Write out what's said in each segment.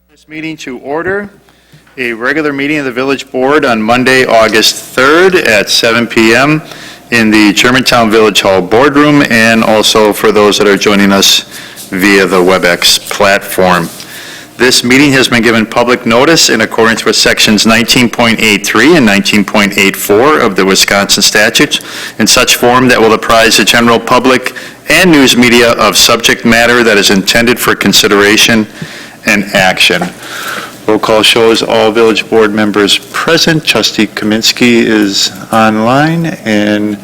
This meeting to order, a regular meeting of the Village Board on Monday, August 3rd at 7 p.m. in the Germantown Village Hall Boardroom, and also for those that are joining us via the WebEx platform. This meeting has been given public notice in accordance with sections 19.83 and 19.84 of the Wisconsin statutes in such form that will apprise the general public and news media of subject matter that is intended for consideration and action. Roll call shows all village board members present. Trustee Kaminsky is online, and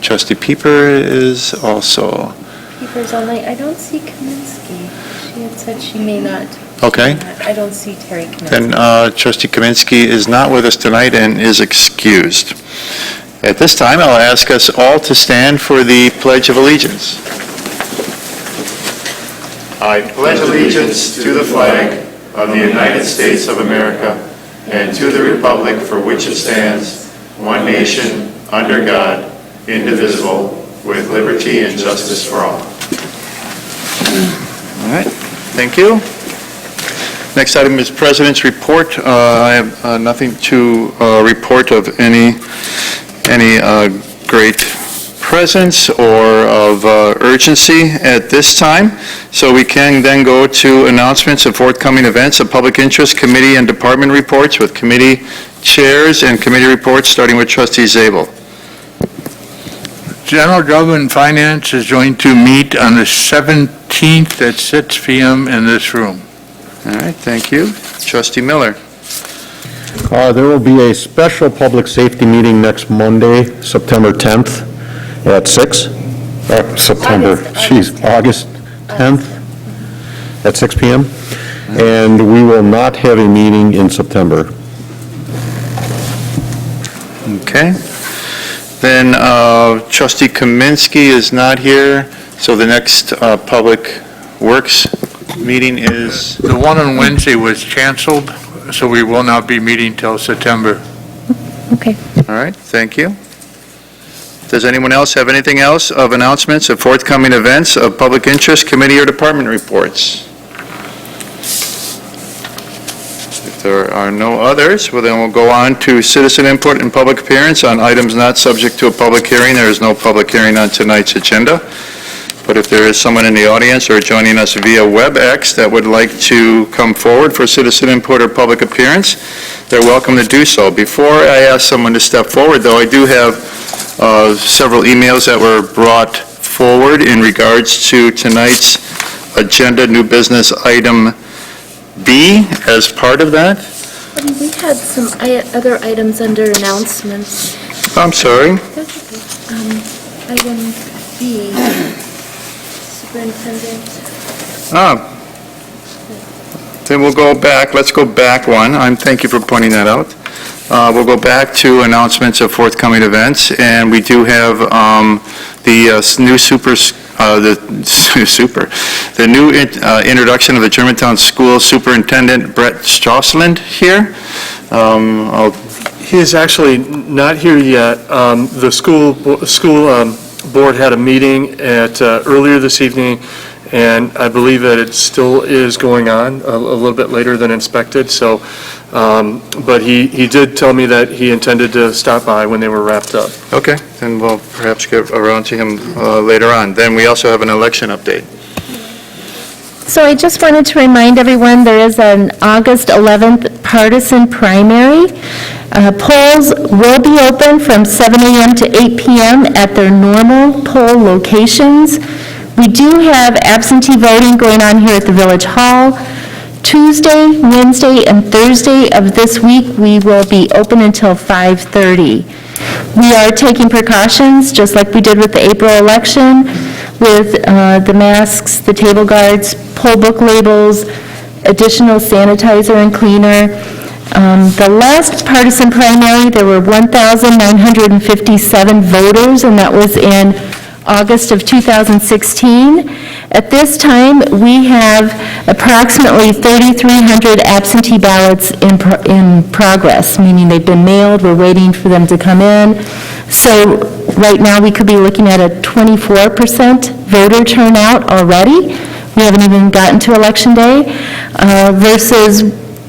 Trustee Pieper is also. Pieper's online. I don't see Kaminsky. She had said she may not. Okay. I don't see Terry Kaminsky. Then Trustee Kaminsky is not with us tonight and is excused. At this time, I'll ask us all to stand for the Pledge of Allegiance. I pledge allegiance to the flag of the United States of America and to the republic for which it stands, one nation, under God, indivisible, with liberty and justice for all. All right, thank you. Next item is President's Report. I have nothing to report of any great presence or of urgency at this time. So we can then go to announcements of forthcoming events of public interest, committee and department reports with committee chairs and committee reports, starting with Trustee Zabel. General Government and Finance is going to meet on the 17th at 6 p.m. in this room. All right, thank you. Trustee Miller. There will be a special public safety meeting next Monday, September 10th at 6. August 10th at 6 p.m. And we will not have a meeting in September. Okay. Then Trustee Kaminsky is not here, so the next Public Works meeting is... The one on Wednesday was canceled, so we will not be meeting till September. Okay. All right, thank you. Does anyone else have anything else of announcements of forthcoming events of public interest, committee or department reports? If there are no others, well then we'll go on to citizen input and public appearance on items not subject to a public hearing. There is no public hearing on tonight's agenda. But if there is someone in the audience or joining us via WebEx that would like to come forward for citizen input or public appearance, they're welcome to do so. Before I ask someone to step forward, though, I do have several emails that were brought forward in regards to tonight's agenda, new business item B as part of that. We had some other items under announcements. I'm sorry. That's okay. Item B, Superintendent. Then we'll go back. Let's go back one. Thank you for pointing that out. We'll go back to announcements of forthcoming events, and we do have the new introduction of the Germantown School Superintendent Brett Strausland here. He is actually not here yet. The school board had a meeting earlier this evening, and I believe that it still is going on a little bit later than expected. So, but he did tell me that he intended to stop by when they were wrapped up. Okay, then we'll perhaps get around to him later on. Then we also have an election update. So I just wanted to remind everyone there is an August 11th partisan primary. Polls will be open from 7 a.m. to 8 p.m. at their normal poll locations. We do have absentee voting going on here at the Village Hall. Tuesday, Wednesday, and Thursday of this week, we will be open until 5:30. We are taking precautions, just like we did with the April election, with the masks, the table guards, poll book labels, additional sanitizer and cleaner. The last partisan primary, there were 1,957 voters, and that was in August of 2016. At this time, we have approximately 3,300 absentee ballots in progress, meaning they've been mailed, we're waiting for them to come in. So right now, we could be looking at a 24% voter turnout already. We haven't even gotten to Election Day. versus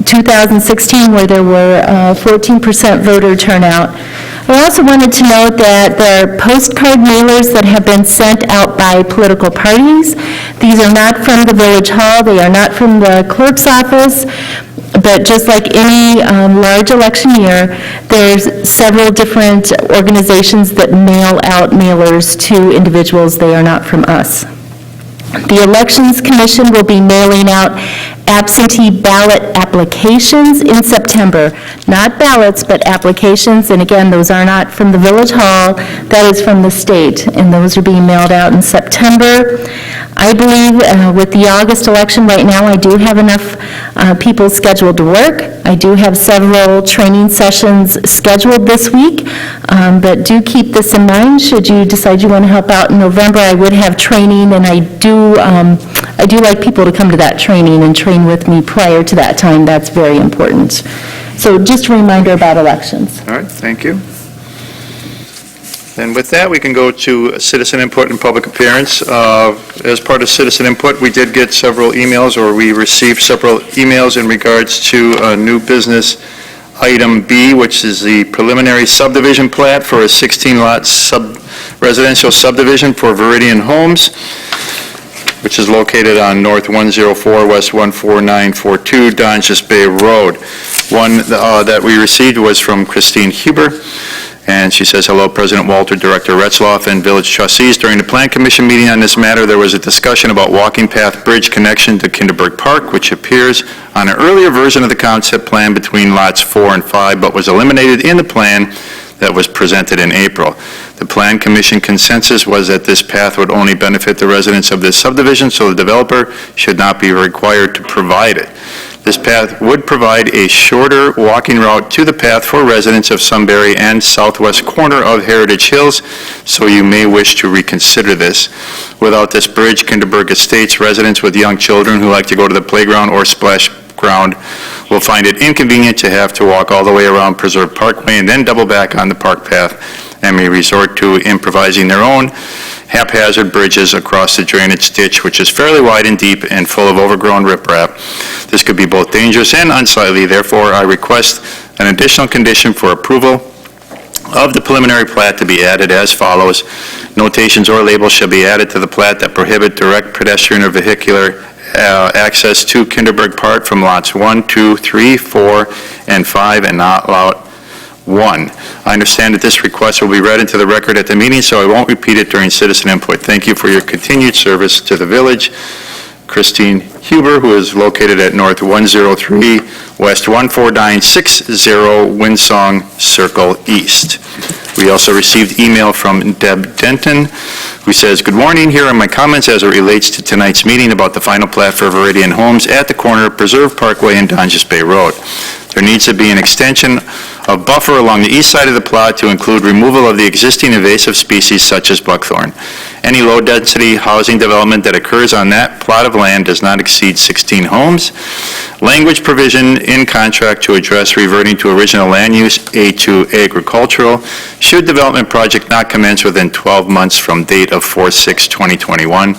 2016, where there were 14% voter turnout. I also wanted to note that there are postcard mailers that have been sent out by political parties. These are not from the Village Hall, they are not from the clerk's office, but just like any large election year, there's several different organizations that mail out mailers to individuals. They are not from us. The Elections Commission will be mailing out absentee ballot applications in September. Not ballots, but applications, and again, those are not from the Village Hall, that is from the state, and those are being mailed out in September. I believe with the August election right now, I do have enough people scheduled to work. I do have several training sessions scheduled this week, but do keep this in mind. Should you decide you want to help out in November, I would have training, and I do like people to come to that training and train with me prior to that time. That's very important. So just a reminder about elections. All right, thank you. And with that, we can go to citizen input and public appearance. As part of citizen input, we did get several emails, or we received several emails in regards to new business item B, which is the preliminary subdivision plat for a 16-lot residential subdivision for Viridian Homes, which is located on North 104, West 14942, Donges Bay Road. One that we received was from Christine Huber, and she says, "Hello, President Walter, Director Retzloff, and Village Trustees. During the Plan Commission meeting on this matter, there was a discussion about walking path bridge connection to Kinderberg Park, which appears on an earlier version of the concept plan between lots 4 and 5, but was eliminated in the plan that was presented in April. The Plan Commission consensus was that this path would only benefit the residents of this subdivision, so the developer should not be required to provide it. This path would provide a shorter walking route to the path for residents of Sunbury and southwest corner of Heritage Hills, so you may wish to reconsider this. Without this bridge, Kinderberg Estates residents with young children who like to go to the playground or splash ground will find it inconvenient to have to walk all the way around Preserve Parkway and then double back on the park path, and may resort to improvising their own haphazard bridges across the drainage ditch, which is fairly wide and deep and full of overgrown riprap. This could be both dangerous and unsightly. Therefore, I request an additional condition for approval of the preliminary plat to be added as follows. Notations or labels shall be added to the plat that prohibit direct pedestrian or vehicular access to Kinderberg Park from lots 1, 2, 3, 4, and 5, and not lot 1. I understand that this request will be read into the record at the meeting, so I won't repeat it during citizen input. Thank you for your continued service to the village. Christine Huber, who is located at North 103, West 14960, Winsong Circle East. We also received email from Deb Denton, who says, "Good morning. Here are my comments as it relates to tonight's meeting about the final plat for Viridian Homes at the corner of Preserve Parkway and Donges Bay Road. There needs to be an extension of buffer along the east side of the plot to include removal of the existing invasive species such as buckthorn. Any low-density housing development that occurs on that plot of land does not exceed 16 homes. Language provision in contract to address reverting to original land use, A2 agricultural, should development project not commence within 12 months from date of 4/6/2021.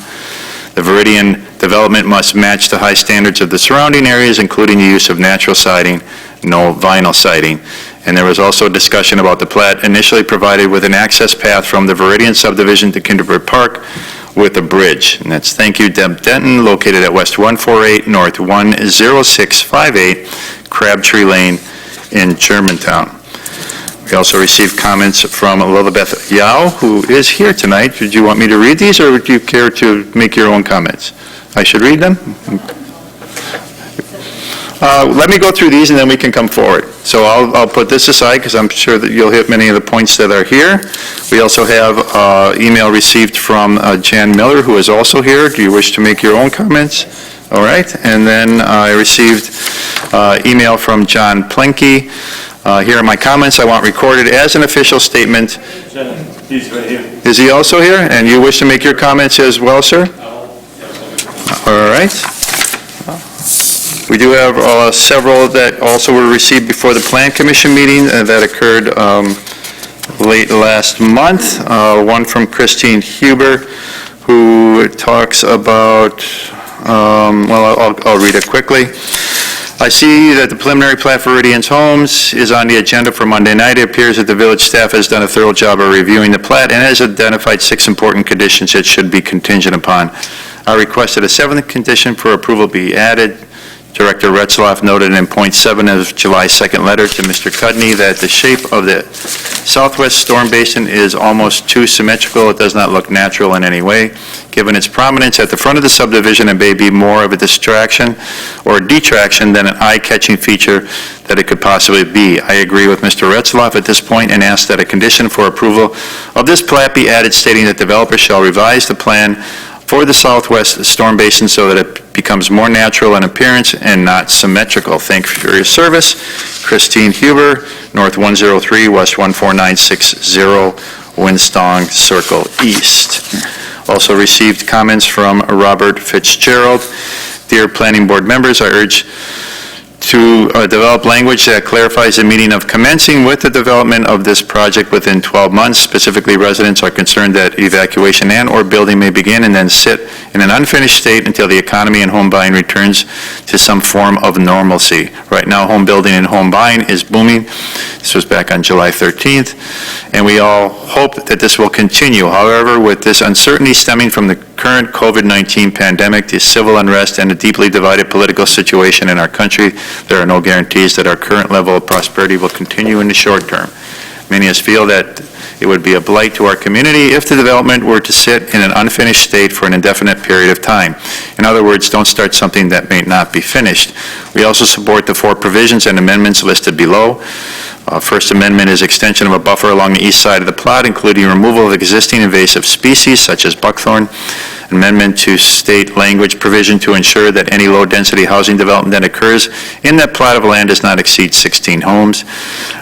The Viridian development must match the high standards of the surrounding areas, including the use of natural siding, no vinyl siding." And there was also discussion about the plat initially provided with an access path from the Viridian subdivision to Kinderberg Park with a bridge. And that's, thank you, Deb Denton, located at West 148, North 10658, Crabtree Lane in Germantown. We also received comments from Elizabeth Yao, who is here tonight. Did you want me to read these, or would you care to make your own comments? I should read them? Let me go through these, and then we can come forward. So I'll put this aside, because I'm sure that you'll hit many of the points that are here. We also have email received from Jan Miller, who is also here. Do you wish to make your own comments? All right. And then I received email from John Plenke. Here are my comments. I want recorded as an official statement. He's right here. Is he also here? And you wish to make your comments as well, sir? All right. We do have several that also were received before the Plan Commission meeting that occurred late last month. One from Christine Huber, who talks about Well, I'll read it quickly. I see that the preliminary plat for Viridian's Homes is on the agenda for Monday night. It appears that the village staff has done a thorough job of reviewing the plat and has identified 6 important conditions it should be contingent upon. I requested a 7th condition for approval be added. Director Retzloff noted in point 7 of July 2nd letter to Mr. Cudney that the shape of the southwest storm basin is almost too symmetrical. It does not look natural in any way. Given its prominence at the front of the subdivision, it may be more of a distraction or detraction than an eye-catching feature that it could possibly be. I agree with Mr. Retzloff at this point and ask that a condition for approval of this plat be added stating that developer shall revise the plan for the southwest storm basin so that it becomes more natural in appearance and not symmetrical. Thank you for your service. Christine Huber, North 103, West 14960, Winstong Circle East. Also received comments from Robert Fitzgerald. Dear Planning Board members, I urge to develop language that clarifies the meaning of commencing with the development of this project within 12 months. Specifically, residents are concerned that evacuation and/or building may begin and then sit in an unfinished state until the economy and home buying returns to some form of normalcy. Right now, home building and home buying is booming. This was back on July 13th, and we all hope that this will continue. However, with this uncertainty stemming from the current COVID-19 pandemic, the civil unrest, and the deeply divided political situation in our country, there are no guarantees that our current level of prosperity will continue in the short term. Many of us feel that it would be a blight to our community if the development were to sit in an unfinished state for an indefinite period of time. In other words, don't start something that may not be finished. We also support the 4 provisions and amendments listed below. First Amendment is extension of a buffer along the east side of the plot, including removal of existing invasive species such as buckthorn. Amendment to state language provision to ensure that any low-density housing development that occurs in that plot of land does not exceed 16 homes.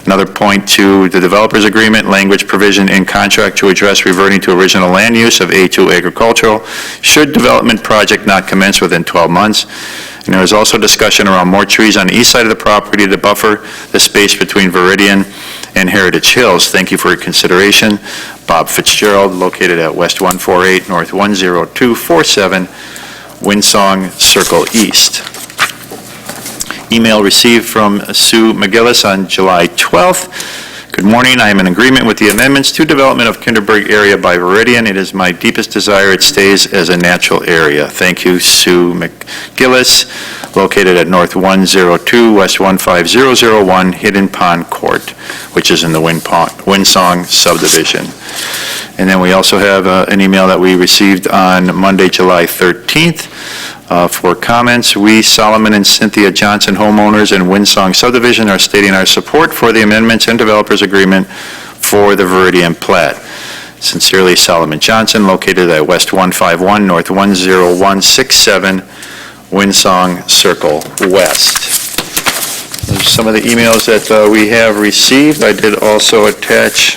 Another point to the developer's agreement, language provision in contract to address reverting to original land use of A2 agricultural should development project not commence within 12 months. And there is also discussion around more trees on the east side of the property to buffer the space between Viridian and Heritage Hills. Thank you for your consideration. Bob Fitzgerald, located at West 148, North 10247, Windsong Circle East. Email received from Sue McGillis on July 12th. Good morning. I am in agreement with the amendments to development of Kinderberg area by Viridian. It is my deepest desire it stays as a natural area. Thank you, Sue McGillis, located at North 102, West 15001, Hidden Pond Court, which is in the Windsong subdivision. And then we also have an email that we received on Monday, July 13th. For comments, we, Solomon and Cynthia Johnson, homeowners in Windsong subdivision, are stating our support for the amendments and developers agreement for the Viridian plat. Sincerely, Solomon Johnson, located at West 151, North 10167, Windsong Circle West. There's some of the emails that we have received. I did also attach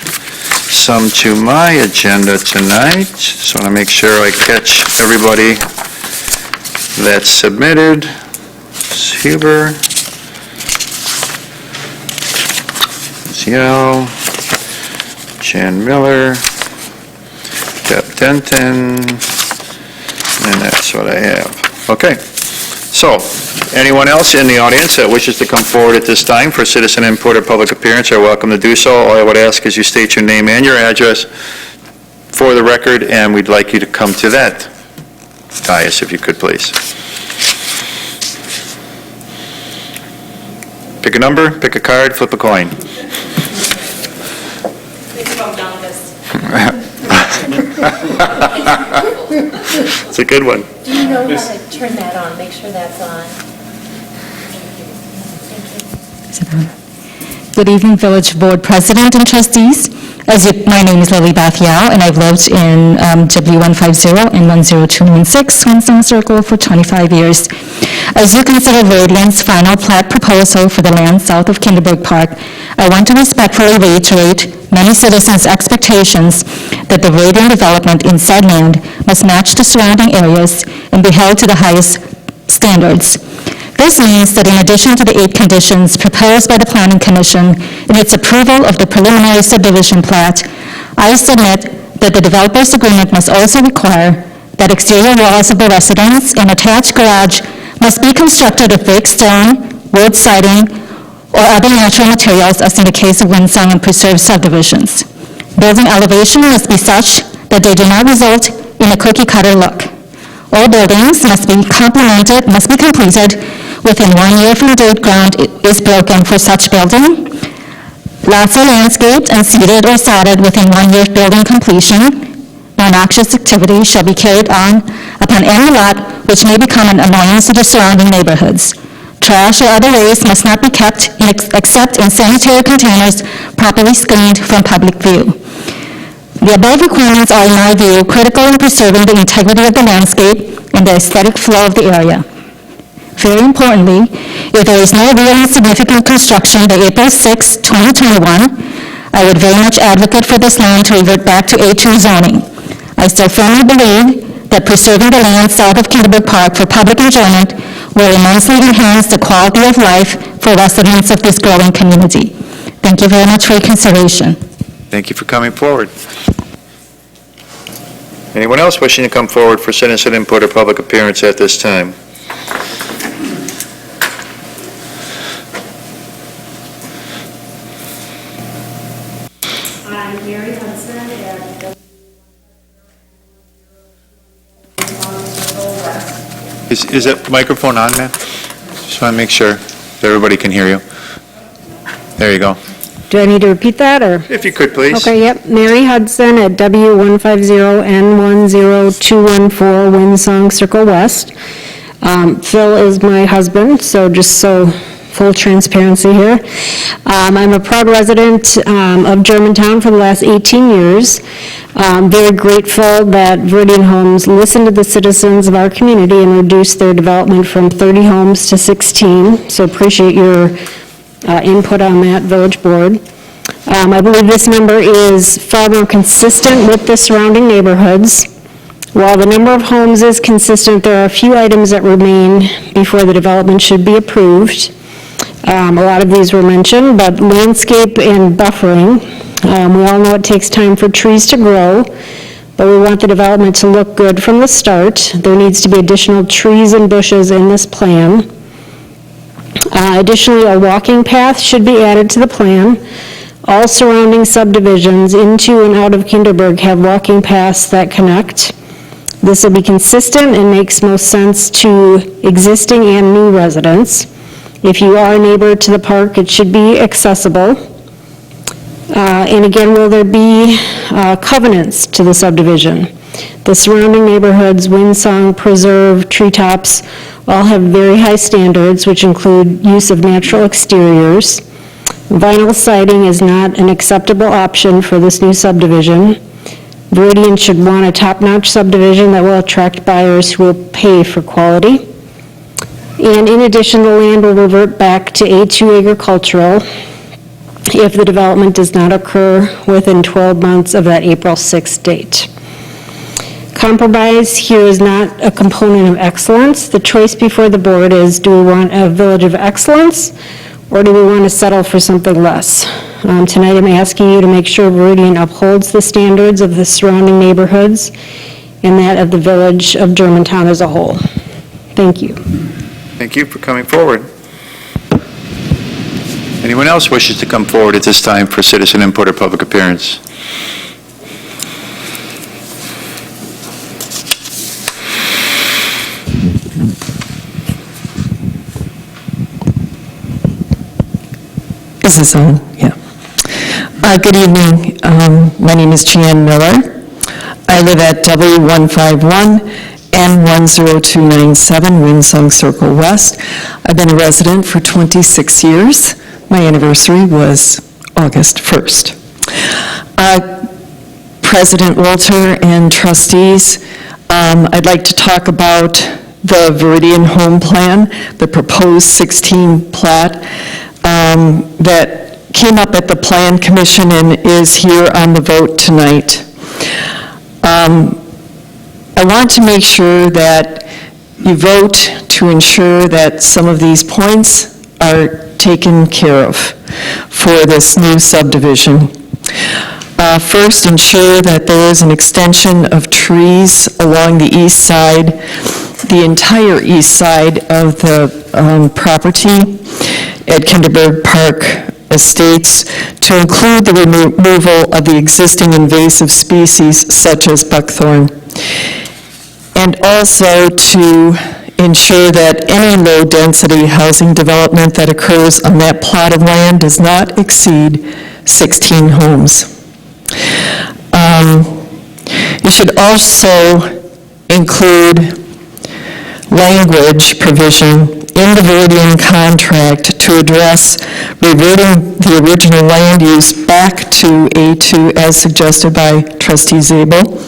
some to my agenda tonight. Just want to make sure I catch everybody that's submitted. Huber, Ziel, Jan Miller, Deb Denton, and that's what I have. Okay, so anyone else in the audience that wishes to come forward at this time for citizen input or public appearance are welcome to do so. All I would ask is you state your name and your address for the record, and we'd like you to come to that dais, if you could, please. Pick a number, pick a card, flip a coin. It's a good one. Do you know how to turn that on? Make sure that's on. Good evening, Village Board President and trustees. My name is Lily Bath Yao, and I've lived in W150 and 10216 Windsong Circle for 25 years. As you consider Viridian's final plat proposal for the land south of Kinderberg Park, I want to respectfully reiterate many citizens' expectations that the Viridian development in said land must match the surrounding areas and be held to the highest standards. This means that in addition to the 8 conditions proposed by the Planning Commission in its approval of the preliminary subdivision plat, I submit that the developer's agreement must also require that exterior walls of the residence and attached garage must be constructed of brick, stone, wood siding, or other natural materials as in the case of Winsong and Preserve subdivisions. Building elevation must be such that they do not result in a cookie-cutter look. All buildings must be completed within 1 year from date ground is broken for such building. Lots are landscaped and seeded or sodded within 1 year of building completion. No noxious activity shall be carried on upon any lot which may become an annoyance to the surrounding neighborhoods. Trash or other waste must not be kept except in sanitary containers properly screened from public view. The above requirements are, in my view, critical in preserving the integrity of the landscape and the aesthetic flow of the area. Very importantly, if there is no real and significant construction by April 6, 2021, I would very much advocate for this land to revert back to A2 zoning. I still firmly believe that preserving the land south of Kinderberg Park for public enjoyment will immensely enhance the quality of life for residents of this growing community. Thank you very much for your consideration. Thank you for coming forward. Anyone else wishing to come forward for citizen input or public appearance at this time? I'm Mary Hudson at Is that microphone on, man? Just want to make sure that everybody can hear you. There you go. Do I need to repeat that, or? If you could, please. Okay, yep. Mary Hudson at W150N10214 Winsong Circle West. Phil is my husband, so just so full transparency here. I'm a proud resident of Germantown for the last 18 years. Very grateful that Viridian Homes listened to the citizens of our community and reduced their development from 30 homes to 16, so appreciate your input on that, Village Board. I believe this number is far more consistent with the surrounding neighborhoods. While the number of homes is consistent, there are a few items that remain before the development should be approved. A lot of these were mentioned, but landscape and buffering. We all know it takes time for trees to grow, but we want the development to look good from the start. There needs to be additional trees and bushes in this plan. Additionally, a walking path should be added to the plan. All surrounding subdivisions into and out of Kinderberg have walking paths that connect. This will be consistent and makes most sense to existing and new residents. If you are a neighbor to the park, it should be accessible. And again, will there be covenants to the subdivision? The surrounding neighborhoods, Winsong, Preserve, Treetops, all have very high standards, which include use of natural exteriors. Vinyl siding is not an acceptable option for this new subdivision. Viridian should want a top-notch subdivision that will attract buyers who will pay for quality. And in addition, the land will revert back to A2 agricultural if the development does not occur within 12 months of that April 6th date. Compromise here is not a component of excellence. The choice before the board is, do we want a village of excellence, or do we want to settle for something less? Tonight I'm asking you to make sure Viridian upholds the standards of the surrounding neighborhoods and that of the village of Germantown as a whole. Thank you. Thank you for coming forward. Anyone else wishes to come forward at this time for citizen input or public appearance? Is this on? Yeah. Good evening. My name is Jeanne Miller. I live at W151 N10297 Winsong Circle West. I've been a resident for 26 years. My anniversary was August 1st. President Walter and trustees, I'd like to talk about the Viridian Home Plan, the proposed 16 plat that came up at the Plan Commission and is here on the vote tonight. I want to make sure that you vote to ensure that some of these points are taken care of for this new subdivision. First, ensure that there is an extension of trees along the east side, the entire east side of the property at Kinderberg Park Estates to include the removal of the existing invasive species such as buckthorn. And also to ensure that any low-density housing development that occurs on that plot of land does not exceed 16 homes. You should also include language provision in the Veridian contract to address reverting the original land use back to A2 as suggested by Trustee Zabel.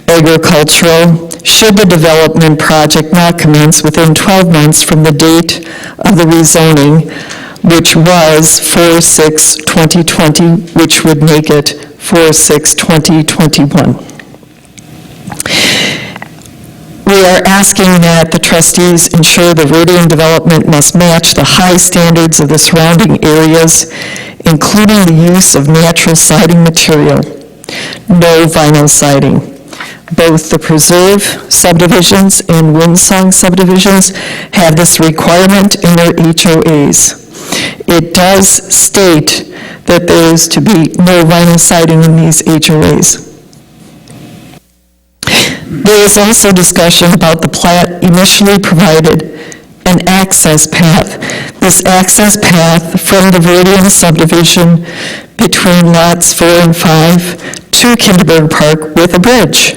Agricultural, should the development project not commence within 12 months from the date of the rezoning, which was 4/6/2020, which would make it 4/6/2021. We are asking that the trustees ensure the Veridian development must match the high standards of the surrounding areas, including the use of natural siding material, no vinyl siding. Both the Preserve subdivisions and Windsong subdivisions have this requirement in their HOAs. It does state that there is to be no vinyl siding in these HOAs. There is also discussion about the plat initially provided an access path. This access path from the Veridian subdivision between lots 4 and 5 to Kinderberg Park with a bridge.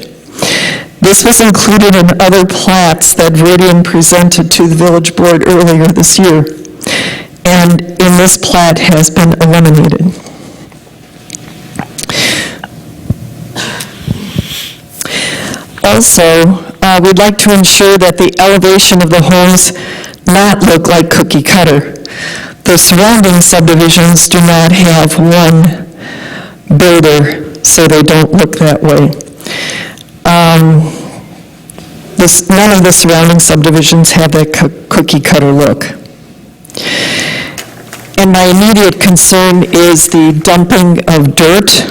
This was included in other plats that Veridian presented to the village board earlier this year, and in this plat has been eliminated. Also, we'd like to ensure that the elevation of the homes not look like cookie cutter. The surrounding subdivisions do not have one builder, so they don't look that way. None of the surrounding subdivisions have that cookie cutter look. And my immediate concern is the dumping of dirt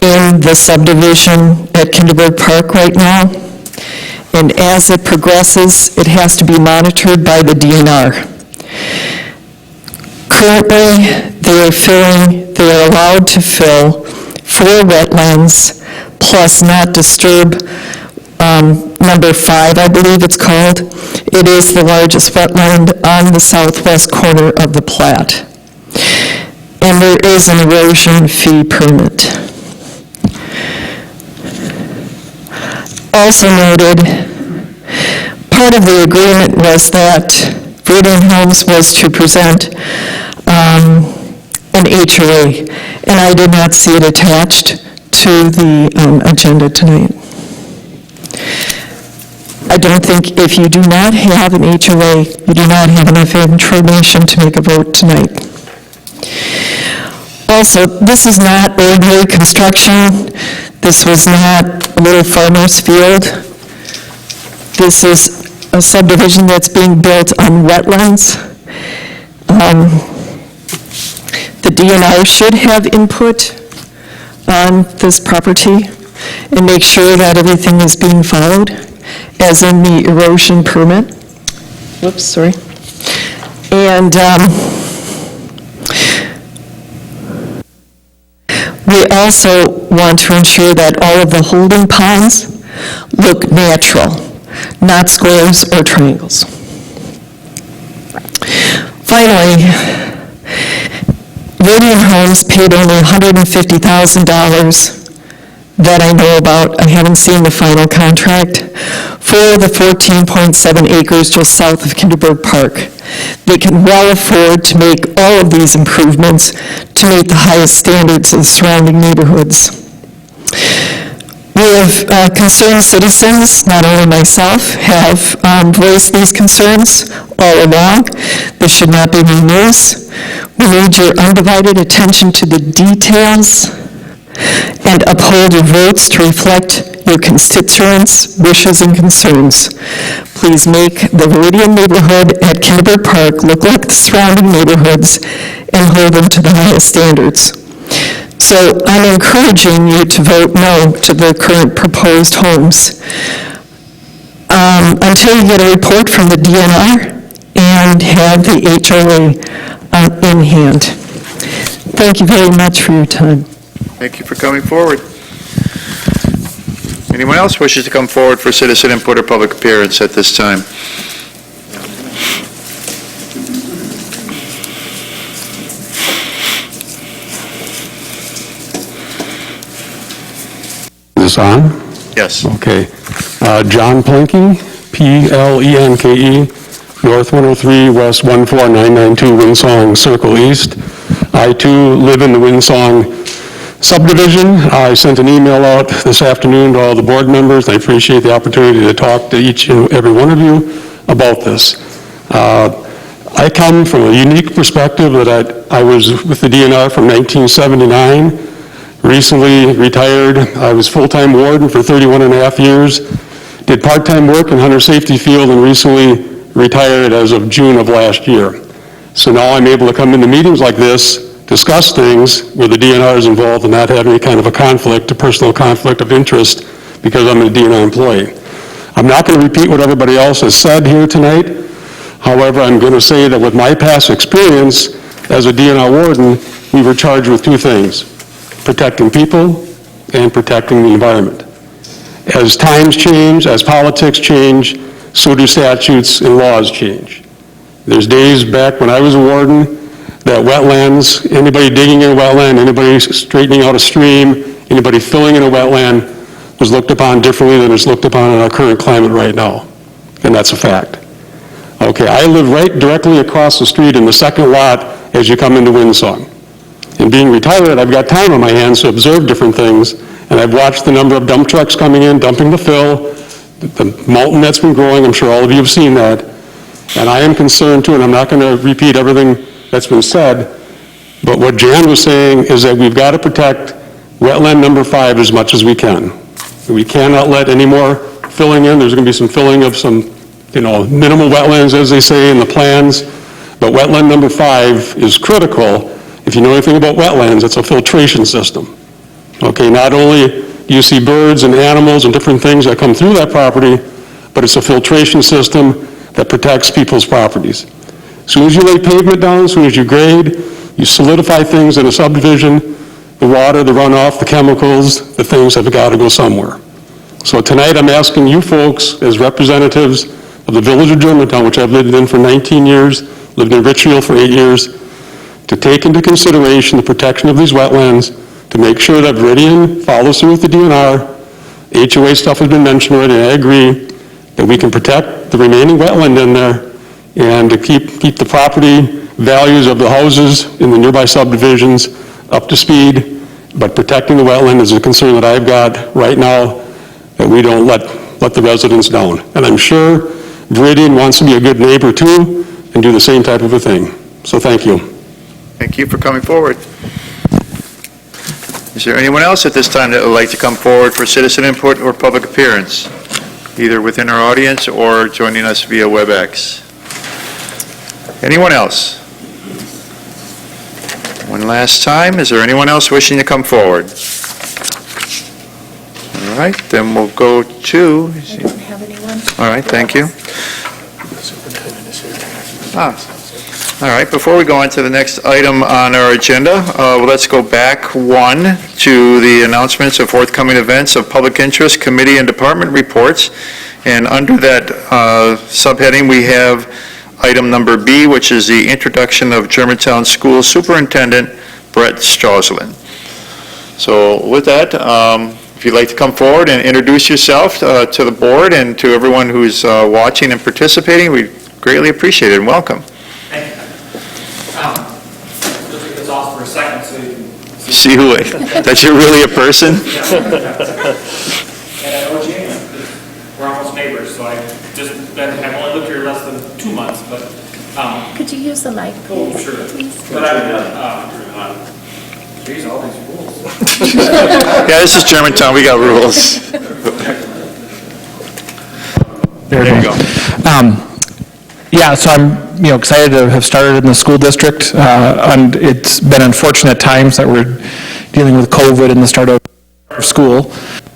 in the subdivision at Kinderberg Park right now. And as it progresses, it has to be monitored by the DNR. Currently, they are allowed to fill 4 wetlands, plus not disturb number 5, I believe it's called. It is the largest wetland on the southwest corner of the plat. And there is an erosion fee permit. Also noted, part of the agreement was that Veridian Homes was to present an HOA, and I did not see it attached to the agenda tonight. I don't think if you do not have an HOA, you do not have enough information to make a vote tonight. Also, this is not ordinary construction. This was not a little farmer's field. This is a subdivision that's being built on wetlands. The DNR should have input on this property and make sure that everything is being followed, as in the erosion permit. Whoops, sorry. And we also want to ensure that all of the holding ponds look natural, not squares or triangles. Finally, Veridian Homes paid only $150,000 that I know about. I haven't seen the final contract for the 14.7 acres just south of Kinderberg Park. They can well afford to make all of these improvements to meet the highest standards of the surrounding neighborhoods. We have concerned citizens, not only myself, have voiced these concerns all along. This should not be new news. We need your undivided attention to the details and uphold your votes to reflect your constituents' wishes and concerns. Please make the Veridian neighborhood at Kinderberg Park look like the surrounding neighborhoods and hold them to the highest standards. So I'm encouraging you to vote no to the current proposed homes until you get a report from the DNR and have the HOA in hand. Thank you very much for your time. Thank you for coming forward. Anyone else wishes to come forward for citizen input or public appearance at this time? This on? Yes. Okay. John Plenke, Plenke, North 103, West 14992, Winsong Circle East. I too live in the Winsong subdivision. I sent an email out this afternoon to all the board members. I appreciate the opportunity to talk to each and every one of you about this. I come from a unique perspective that I was with the DNR from 1979. Recently retired. I was full-time warden for 31 and a half years, did part-time work in Hunter Safety Field, and recently retired as of June of last year. So now I'm able to come into meetings like this, discuss things where the DNR is involved and not have any kind of a conflict, a personal conflict of interest, because I'm a DNR employee. I'm not going to repeat what everybody else has said here tonight. However, I'm going to say that with my past experience as a DNR warden, we were charged with two things: protecting people and protecting the environment. As times change, as politics change, so do statutes and laws change. There's days back when I was a warden that wetlands, anybody digging in a wetland, anybody straightening out a stream, anybody filling in a wetland was looked upon differently than it's looked upon in our current climate right now. And that's a fact. Okay, I live right directly across the street in the second lot as you come into Winsong. And being retired, I've got time on my hands to observe different things, and I've watched the number of dump trucks coming in, dumping the fill, the mountain that's been growing. I'm sure all of you have seen that. And I am concerned too, and I'm not going to repeat everything that's been said, but what Jan was saying is that we've got to protect wetland number 5 as much as we can. We cannot let any more filling in. There's going to be some filling of some, minimal wetlands, as they say in the plans, but wetland number 5 is critical. If you know anything about wetlands, it's a filtration system. Okay, not only do you see birds and animals and different things that come through that property, but it's a filtration system that protects people's properties. As soon as you lay pavement down, as soon as you grade, you solidify things in a subdivision, the water, the runoff, the chemicals, the things have got to go somewhere. So tonight I'm asking you folks, as representatives of the village of Germantown, which I've lived in for 19 years, lived in Richfield for 8 years, to take into consideration the protection of these wetlands, to make sure that Veridian follows through with the DNR. HOA stuff has been mentioned already, and I agree that we can protect the remaining wetland in there and to keep the property values of the houses in the nearby subdivisions up to speed, but protecting the wetland is a concern that I've got right now, that we don't let the residents down. And I'm sure Veridian wants to be a good neighbor too and do the same type of a thing. So thank you. Thank you for coming forward. Is there anyone else at this time that would like to come forward for citizen input or public appearance, either within our audience or joining us via WebEx? Anyone else? One last time, is there anyone else wishing to come forward? All right, then we'll go to... I don't have anyone. All right, thank you. All right, before we go on to the next item on our agenda, let's go back one to the announcements of forthcoming events of public interest, committee and department reports. And under that subheading, we have item number B, which is the introduction of Germantown School Superintendent Brett Strauslin. So with that, if you'd like to come forward and introduce yourself to the board and to everyone who's watching and participating, we greatly appreciate it and welcome. Thank you. Just take this off for a second so you can See who, that you're really a person? And I know Jana, we're almost neighbors, so I've only lived here less than 2 months, but, Could you use the mic, please? oh, sure. Please. But geez, all these rules. Yeah, this is Germantown, we got rules. There you go. Yeah, so I'm, excited to have started in the school district, and it's been unfortunate times that we're, dealing with COVID and the start of school.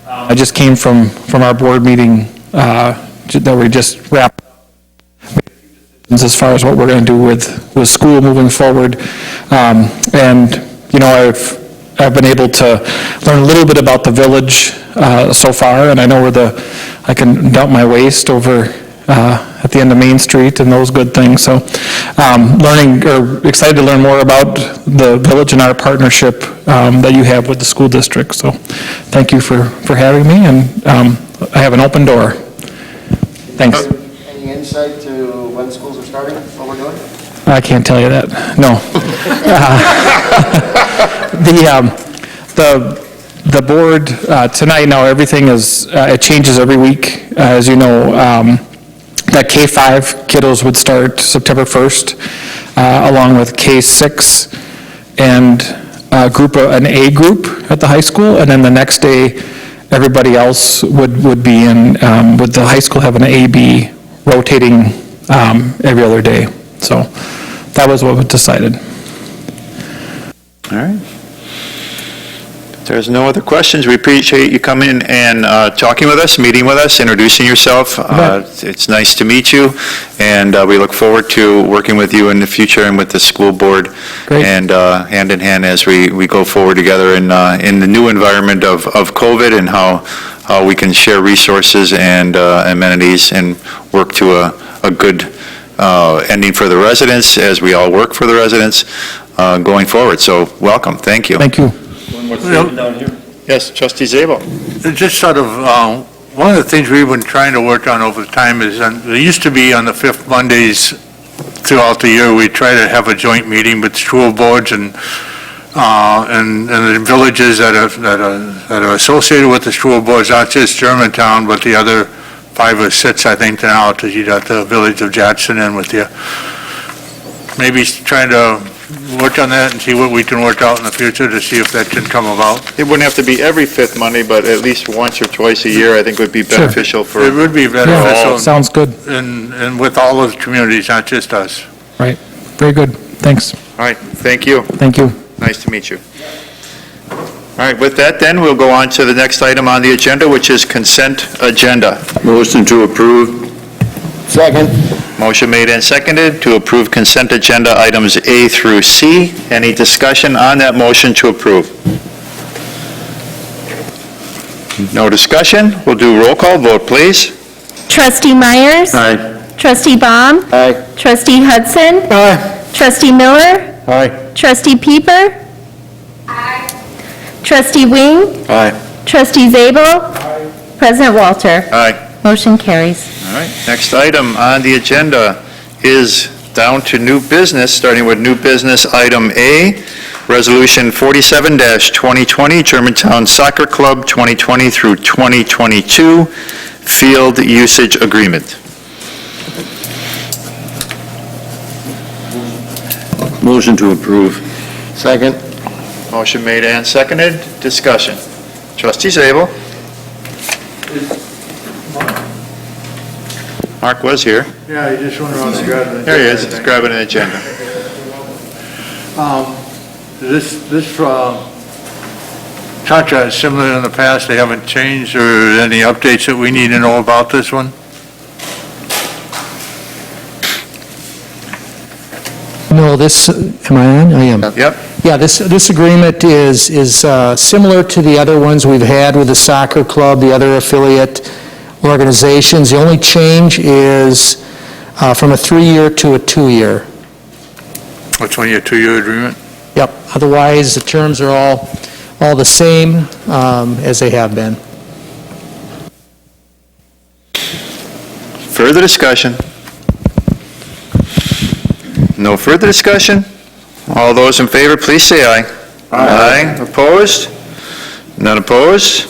I just came from our board meeting that we just wrapped up as far as what we're going to do with school moving forward. And, you know, I've been able to learn a little bit about the village so far, and I know where I can dump my waste over at the end of Main Street and those good things. So excited to learn more about the village and our partnership that you have with the school district. So thank you for having me, and I have an open door. Thanks. Any insight to when schools are starting, what we're doing? I can't tell you that, no. The board, tonight, now, everything is, it changes every week. As you know, that K-5 kiddos would start September 1st, along with K-6 and an A group at the high school, and then the next day, everybody else would be in, with the high school having an A-B rotating every other day. So that was what was decided. All right. If there's no other questions, we appreciate you coming and talking with us, meeting with us, introducing yourself. It's nice to meet you, and we look forward to working with you in the future and with the school board. Great. And hand in hand as we go forward together in the new environment of COVID, and how we can share resources and amenities and work to a good ending for the residents, as we all work for the residents going forward. So welcome. Thank you. Thank you. One more statement down here. Yes, Trustee Zabel. It's just sort of, one of the things we've been trying to work on over time is, there used to be on the fifth Mondays throughout the year, we try to have a joint meeting with school boards and the villages that are associated with the school boards, not just Germantown, but the other 5 or 6, I think, now, because you got the village of Jackson in with you. Maybe trying to work on that and see what we can work out in the future to see if that can come about. It wouldn't have to be every fifth Monday, but at least once or twice a year, I think would be beneficial for. It would be beneficial. Sounds good. And with all of the communities, not just us. Right. Very good. Thanks. All right, thank you. Thank you. Nice to meet you. All right, with that then, we'll go on to the next item on the agenda, which is consent agenda. Motion to approve. Second. Motion made and seconded to approve consent agenda items A through C. Any discussion on that motion to approve? No discussion? We'll do roll call. Vote, please. Trustee Myers? Aye. Trustee Baum? Aye. Trustee Hudson? Aye. Trustee Miller? Aye. Trustee Pieper? Trustee Wing? Aye. Trustee Zabel? President Walter? Aye. Motion carries. All right, next item on the agenda is down to new business, starting with new business item A, Resolution 47-2020, Germantown Soccer Club 2020 through 2022 Field Usage Agreement. Motion to approve. Second. Motion made and seconded. Discussion. Trustee Zabel. Mark was here. Yeah, you just went around and grabbed it. There he is. He's grabbing an agenda. This contract is similar in the past, they haven't changed, or any updates that we need to know about this one? No, am I on? I am. Yep. Yeah, this agreement is similar to the other ones we've had with the soccer club, the other affiliate organizations. The only change is from a 3-year to a 2-year. What's one year, 2-year agreement? Yep. Otherwise, the terms are all the same as they have been. Further discussion? No further discussion? All those in favor, please say aye. Aye. Opposed? None opposed?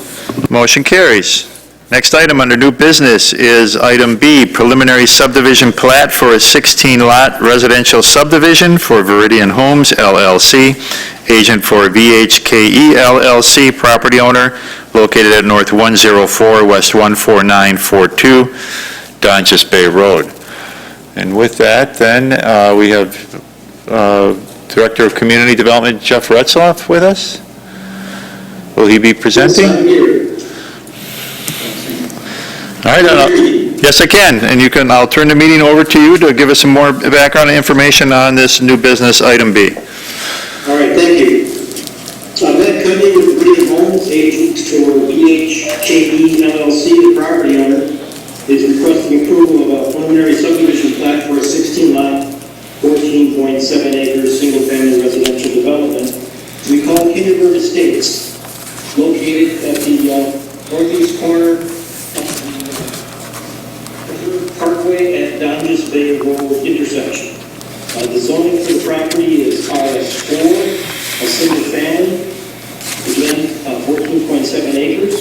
Motion carries. Next item under new business is item B, preliminary subdivision plat for a 16-lot residential subdivision for Viridian Homes LLC, agent for VHKE LLC, property owner, located at North 104, West 14942, Donches Bay Road. And with that, then, we have Director of Community Development, Jeff Retzloff, with us. Will he be presenting? All right, yes, I can, and I'll turn the meeting over to you to give us some more background information on this new business, item B. All right, thank you. Matt Cuddy with Viridian Homes, agent for BHKE LLC, the property owner, is requesting approval of a preliminary subdivision plat for a 16-lot, 14.7 acres, single-family residential development we call Kinderberg Estates, located at the northeast corner Parkway at Donges Bay Road intersection. The zoning for the property is RS4, a single family, again, 14.7 acres.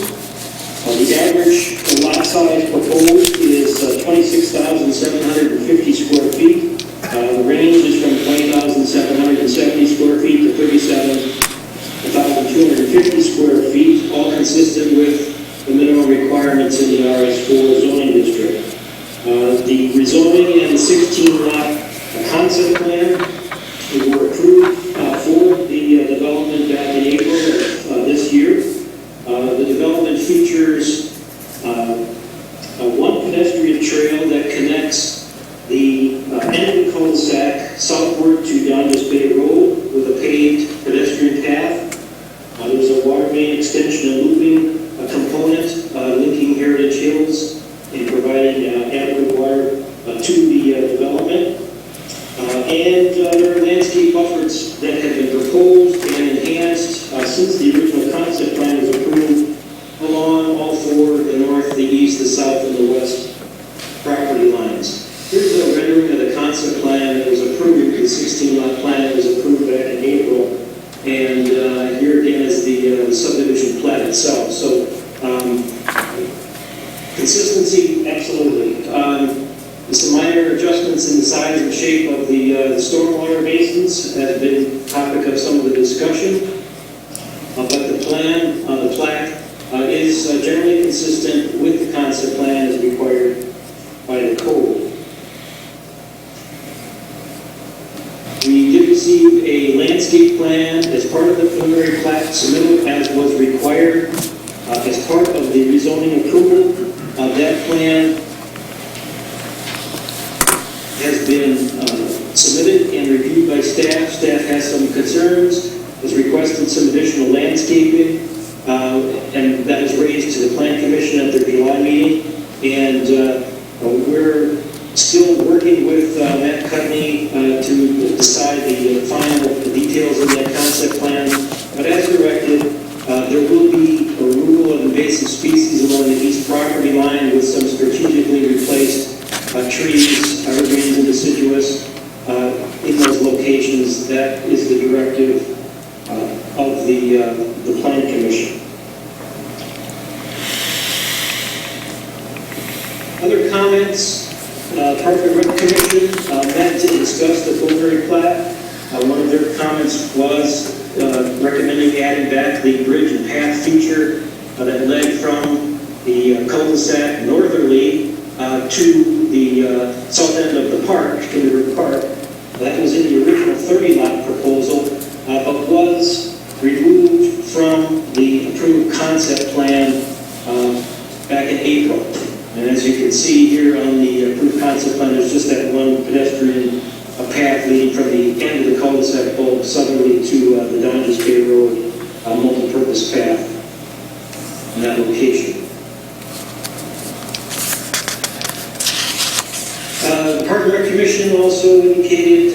The average lot size proposed is 26,750 square feet. The range is from 20,770 square feet to 37,250 square feet, all consistent with the minimum requirements in the RS4 zoning district. The rezoning and the 16-lot concept plan were approved for the development back in April of this year. The development features one pedestrian trail that connects the end of the cul-de-sac southward to Donges Bay Road with a paved pedestrian path. There's a water main extension and looping component linking Heritage Hills and providing adequate water to the development. And there are landscape buffers that have been proposed and enhanced since the original concept plan was approved along all four, the north, the east, the south, and the west property lines. Here's a rendering of the concept plan that was approved, the 16-lot plan that was approved back in April. And here again is the subdivision plat itself. So consistency, absolutely. Some minor adjustments in the size and shape of the stormwater basins have been topic of some of the discussion. But the plan, the plat, is generally consistent with the concept plan as required by the code. We did receive a landscape plan as part of the preliminary plat submittal as was required as part of the rezoning approval. That plan has been submitted and reviewed by staff. Staff has some concerns, has requested some additional landscaping, and that was raised to the Plan Commission at their July meeting. And we're still working with Matt Cudney to decide the final details of that concept plan. But as directed, there will be a removal of invasive species along the east property line with some strategically replaced trees, evergreens, and deciduous in those locations. That is the directive of the Plan Commission. Other comments? Park and Rec Commission met to discuss the preliminary plat. One of their comments was recommending adding back the bridge and path feature that led from the cul-de-sac northerly to the south end of the park, Kinderberg Park. That was in the original 30-lot proposal, but was removed from the approved concept plan back in April. And as you can see here on the approved concept plan, there's just that one pedestrian path leading from the end of the cul-de-sac bulb southerly to the Donges Bay Road multi-purpose path in that location. The Park and Rec Commission also indicated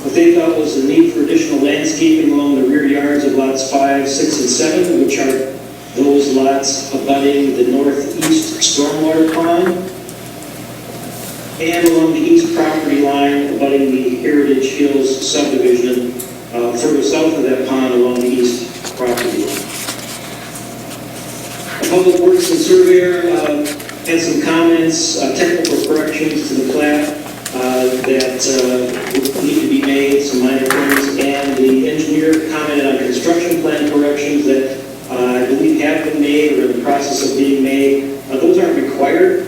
what they thought was the need for additional landscaping along the rear yards of lots 5, 6, and 7, which are those lots abutting the northeast stormwater pond, and along the east property line abutting the Heritage Hills subdivision further south of that pond along the east property line. The Public Works and Surveyor had some comments, technical corrections to the plat that would need to be made, some minor things, and the engineer commented on construction plan corrections that I believe have been made or in the process of being made. Those aren't required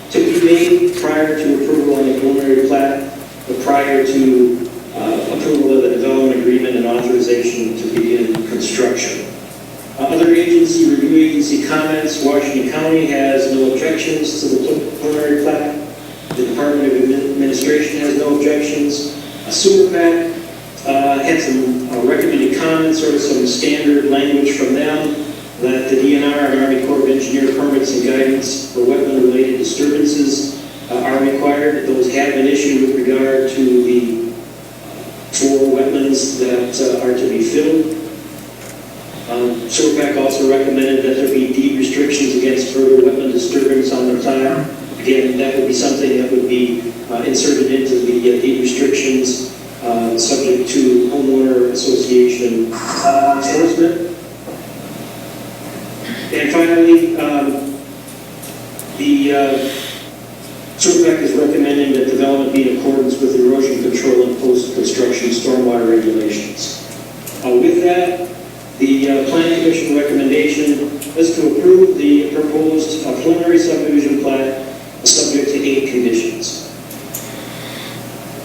to be made prior to approval on the preliminary plat, but prior to approval of the development agreement and authorization to begin construction. Other agency, review agency comments, Washington County has no objections to the preliminary plat. The Department of Administration has no objections. Sewer PAC had some recommended comments or some standard language from them that the DNR and Army Corps of Engineer permits and guidance for wetland-related disturbances are required. Those have been issued with regard to the 4 wetlands that are to be filled. SERPAC also recommended that there be deed restrictions against further wetland disturbance on the plan. Again, that would be something that would be inserted into the deed restrictions, subject to homeowner association enforcement. And finally, the SERPAC is recommending that development be in accordance with erosion control and post-construction stormwater regulations. With that, the Planning Commission recommendation is to approve the proposed preliminary subdivision plat subject to 8 conditions.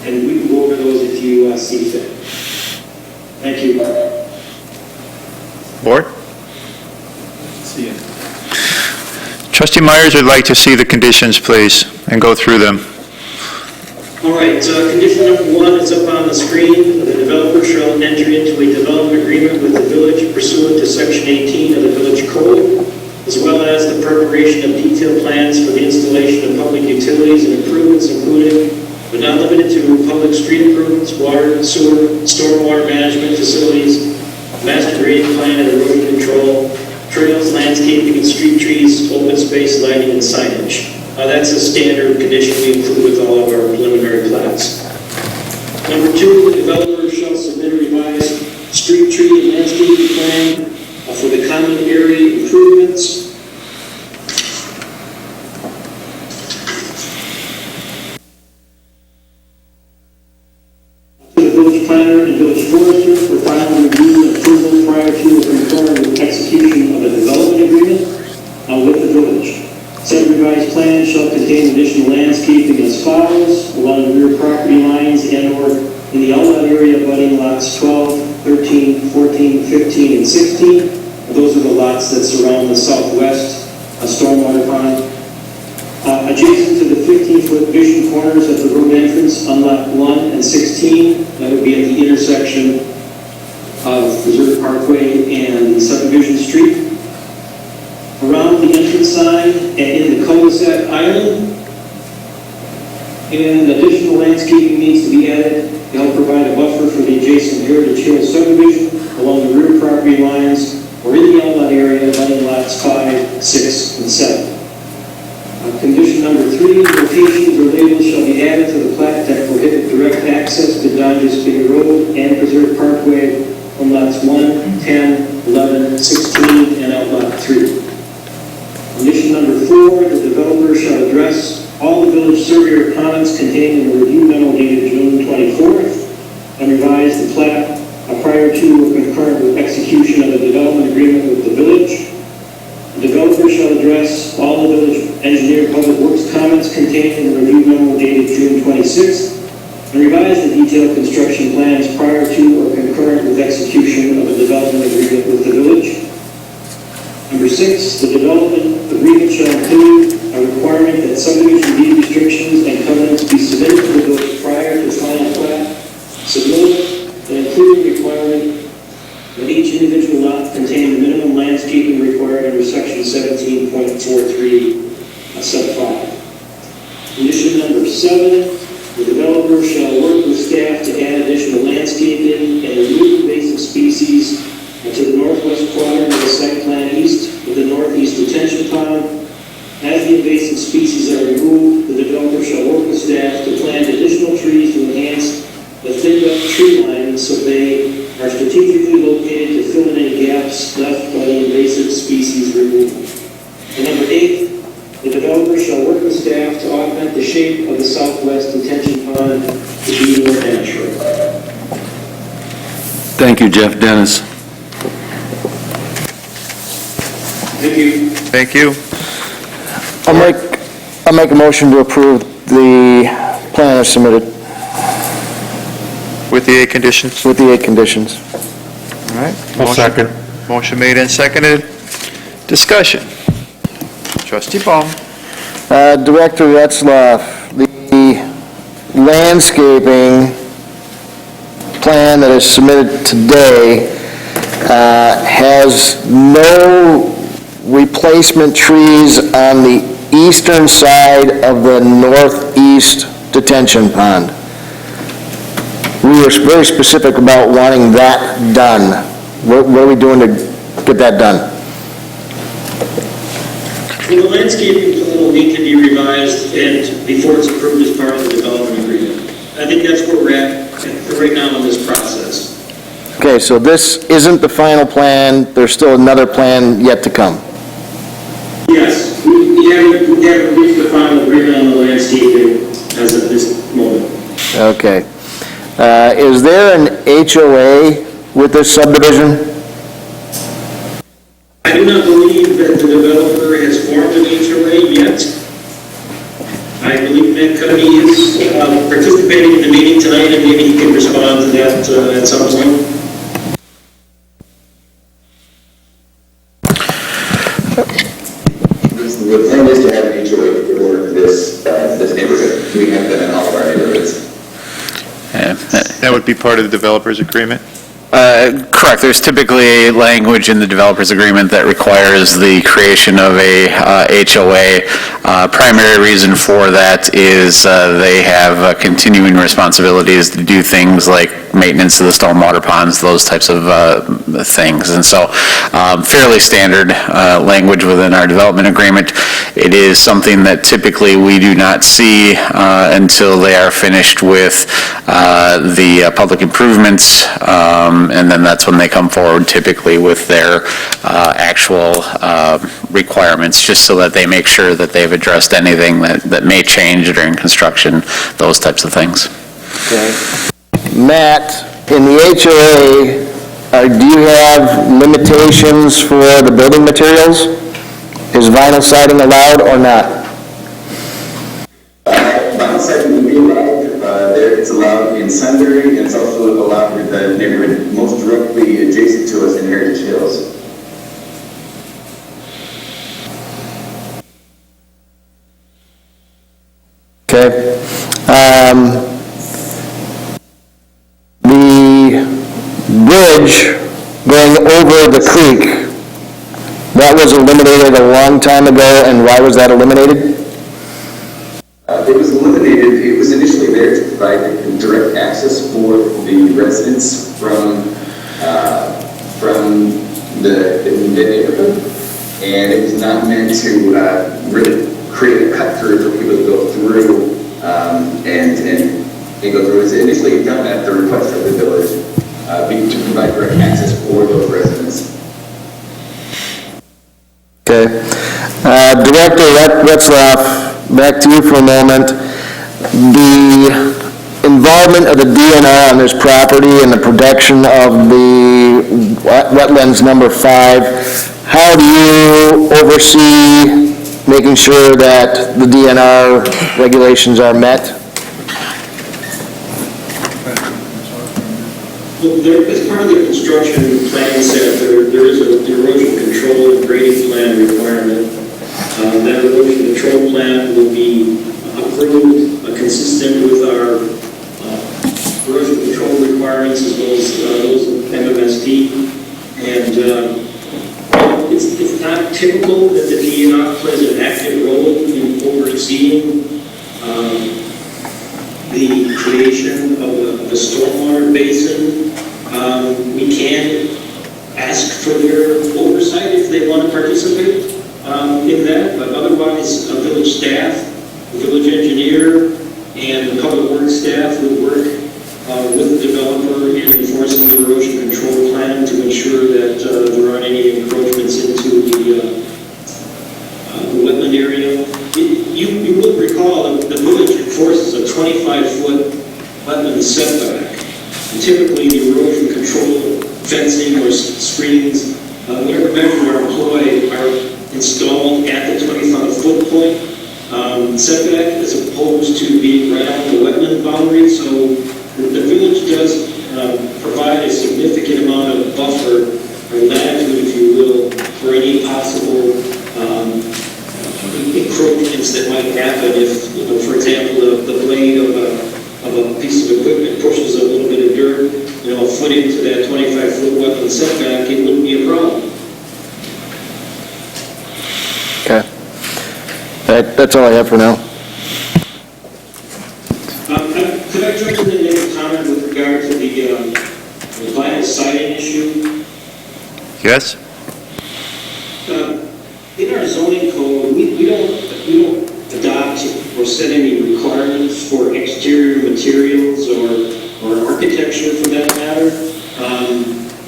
And we can go over those if you see fit. Thank you. Board? Trustee Myers would like to see the conditions, please, and go through them. All right, condition number 1 is up on the screen. The developer shall enter into a development agreement with the village pursuant to Section 18 of the Village Code, as well as the preparation of detailed plans for the installation of public utilities and improvements including, but not limited to, public street improvements, water, sewer, stormwater management facilities, master grading plan and erosion control, trails, landscaping and street trees, open space, lighting, and signage. That's a standard condition we include with all of our preliminary plats. Number 2, the developer shall submit a revised street tree and landscaping plan for the common area improvements. To the village planner and village forester for final review and approval prior to or concurrent with execution of a development agreement with the village. Said revised plan shall contain additional landscaping as follows: along the rear property lines and/or in the outlet area abutting lots 12, 13, 14, 15, and 16. Those are the lots that surround the southwest stormwater pond. Adjacent to the 15-foot vision corners at the road entrance on lot 1 and 16, that would be at the intersection of Preserve Parkway and Subdivision Street. Around the entrance sign and in the cul-de-sac island. And additional landscaping needs to be added to help provide a buffer for the adjacent Heritage Hill subdivision along the rear property lines or in the outlet area running lots 5, 6, and 7. Condition number 3, locations or labels shall be added to the plat that prohibit direct access to Dodges City Road and Preserve Parkway on lots 1, 10, 11, 16, and outlot 3. Condition number 4, the developer shall address all the village surveyor comments contained in the review memo dated June 24th and revise the plat prior to or concurrent with execution of a development agreement with the village. The developer shall address all the village engineer public works comments contained in the review memo dated June 26th and revise the detailed construction plans prior to or concurrent with execution of a development agreement with the village. Number 6, the development agreement shall include a requirement that subdivision deed restrictions and covenants be submitted to the village prior to final plat submittal, and including requirement that each individual lot contain the minimum landscaping required under section 17.43, sub 5. Condition number 7, the developer shall work with staff to add additional landscaping and remove invasive species to the northwest quadrant of the site plan east of the northeast detention pond. As the invasive species are removed, the developer shall work with staff to plant additional trees to enhance the thinned-up tree line so they are strategically located to fill in any gaps left by the invasive species removal. And number 8, the developer shall work with staff to augment the shape of the southwest detention pond to be more natural. Thank you, Jeff. Dennis. Thank you. Thank you. I'll make a motion to approve the plan as submitted With the 8 conditions? with the 8 conditions. All right. I'll second. Motion made and seconded. Discussion. Trustee Baum. Director Retzlaff, the landscaping plan that is submitted today has no replacement trees on the eastern side of the northeast detention pond. We were very specific about wanting that done. What are we doing to get that done? Well, the landscaping plan will need to be revised and before it's approved as part of the development agreement. I think that's where we're at right now in this process. Okay, so this isn't the final plan, there's still another plan yet to come. Yes, we haven't reached the final agreement on the landscaping as of this moment. Okay. Is there an HOA with this subdivision? I do not believe that the developer has formed an HOA yet. I believe Matt Cuddy is participating in the meeting tonight, and maybe he can respond to that at some point. The plan is to have an HOA for this neighborhood. We have that in all of our neighborhoods. That would be part of the developer's agreement? Correct. There's typically language in the developer's agreement that requires the creation of a HOA. Primary reason for that is they have continuing responsibilities to do things like maintenance of the stormwater ponds, those types of things. And so fairly standard language within our development agreement. It is something that typically we do not see until they are finished with the public improvements, and then that's when they come forward typically with their actual requirements, just so that they make sure that they've addressed anything that may change during construction, those types of things. Okay. Matt, in the HOA, do you have limitations for the building materials? Is vinyl siding allowed or not? Vinyl siding will be allowed. It's allowed in Sunbury, and it's also allowed with the neighborhood most directly adjacent to us in Heritage Hills. Okay. The bridge going over the creek, that was eliminated a long time ago, and why was that eliminated? It was eliminated. It was initially there to provide direct access for the residents from the neighborhood, and it was not meant to really create a cut through for people to go through and go through. It was initially done at the request of the village to provide direct access for those residents. Okay. Director Retzlaff, back to you for a moment. The involvement of the DNR on this property and the protection of the wetlands number 5, how do you oversee making sure that the DNR regulations are met? Well, as part of the construction plan set, there is an erosion control and grading plan requirement. That erosion control plan will be approved consistent with our erosion control requirements as well as those of MMSD. And it's not typical that the DNR plays an active role in overseeing the creation of a stormwater basin. We can ask for their oversight if they want to participate in that, but otherwise, village staff, the village engineer, and the public works staff would work with the developer in enforcing the erosion control plan to ensure that there aren't any encroachments into the wetland area. You will recall that the village enforces a 25-foot wetland setback. And typically, the erosion control fencing or screens, whatever measures are employed, are installed at the 25-foot point setback as opposed to being right on the wetland boundary. So the village does provide a significant amount of buffer or latitude might happen if, for example, the blade of a piece of equipment pushes a little bit of dirt, a foot into that 25-foot wetland setback, it wouldn't be a problem. Okay. That's all I have for now. Could I jump in and make a comment with regard to the vinyl siding issue? Yes? In our zoning code, we don't adopt or set any requirements for exterior materials or architecture for that matter.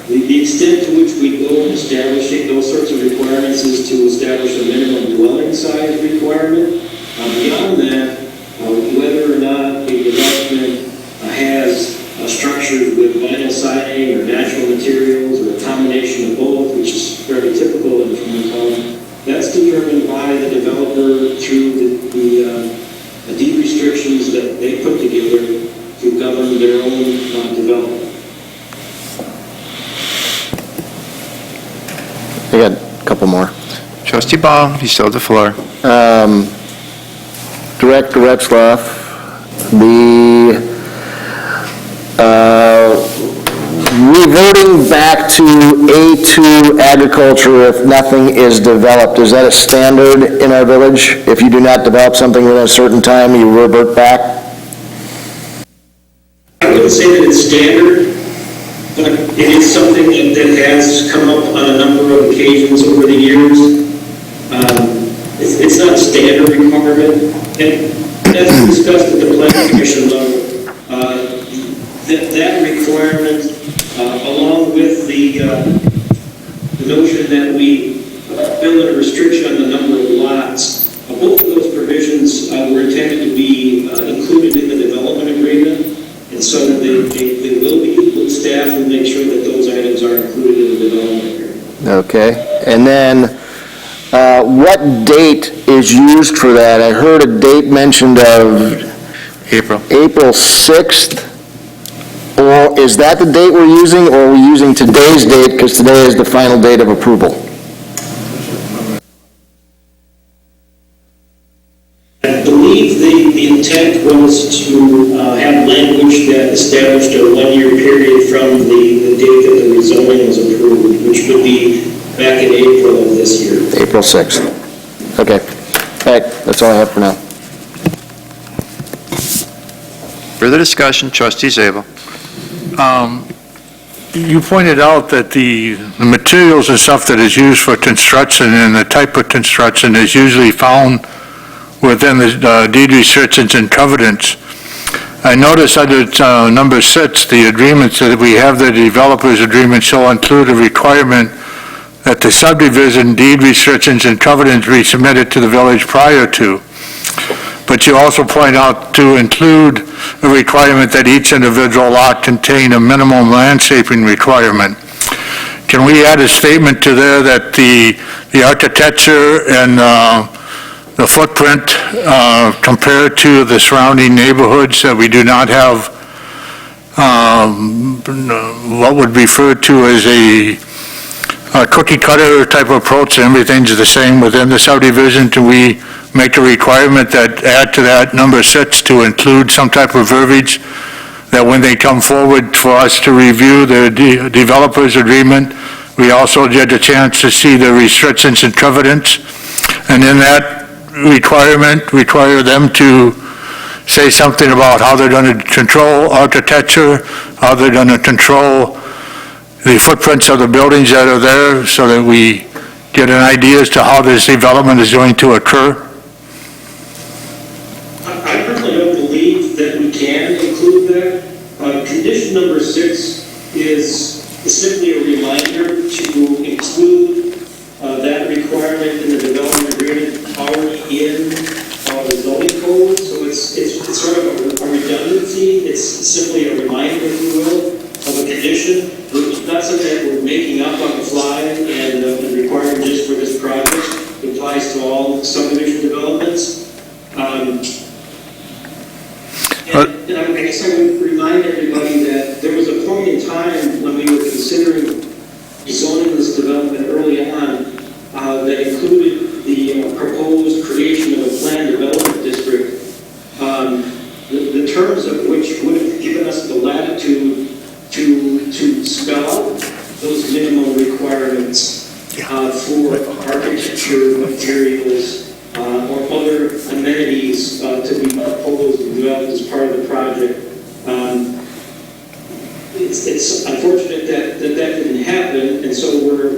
The extent to which we go in establishing those sorts of requirements is to establish a minimum dwelling size requirement. Beyond that, whether or not a development has structures with vinyl siding or natural materials or a combination of both, which is fairly typical in Toronto, that's determined by the developer through the deed restrictions that they put together to govern their own development. I got a couple more. Trustee Baum, you still have the floor. Director Retzlaff, the reverting back to A2 agriculture if nothing is developed, is that a standard in our village? If you do not develop something within a certain time, you revert back? I wouldn't say that it's standard, but it is something that has come up on a number of occasions over the years. It's not a standard requirement, and as discussed at the planning commission level, that requirement, along with the notion that we build in a restriction on the number of lots, both of those provisions were intended to be included in the development agreement, and so that they will be. Staff will make sure that those items are included in the development agreement. Okay, and then what date is used for that? I heard a date mentioned of April 6th, or is that the date we're using, or are we using today's date because today is the final date of approval? I believe the intent was to have language that established a one-year period from the date that the rezoning was approved, which would be back in April of this year. April 6th. Okay. All right, that's all I have for now. Further discussion, trustee Zabel. You pointed out that the materials and stuff that is used for construction and the type of construction is usually found within the deed restrictions and covenants. I notice under number 6, the agreements that we have, the developer's agreement shall include a requirement that the subdivision deed restrictions and covenants be submitted to the village prior to. But you also point out to include a requirement that each individual lot contain a minimum landscaping requirement. Can we add a statement to there that the architecture and the footprint compared to the surrounding neighborhoods, that we do not have what would be referred to as a cookie cutter type of approach, and everything's the same within the subdivision? Do we make a requirement that add to that number 6 to include some type of verbiage that when they come forward for us to review the developer's agreement, we also get a chance to see the restrictions and covenants, and in that requirement, require them to say something about how they're going to control architecture, how they're going to control the footprints of the buildings that are there, so that we get an idea as to how this development is going to occur? I personally don't believe that we can include that. Condition number 6 is simply a reminder to include that requirement in the development agreement already in the zoning code, so it's sort of a redundancy. It's simply a reminder, if you will, of a condition. It's not something that we're making up on the fly and requiring just for this project. It applies to all subdivision developments. And I guess I would remind everybody that there was a point in time when we were considering zoning this development early on that included the proposed creation of a planned development it's unfortunate that didn't happen, and so we're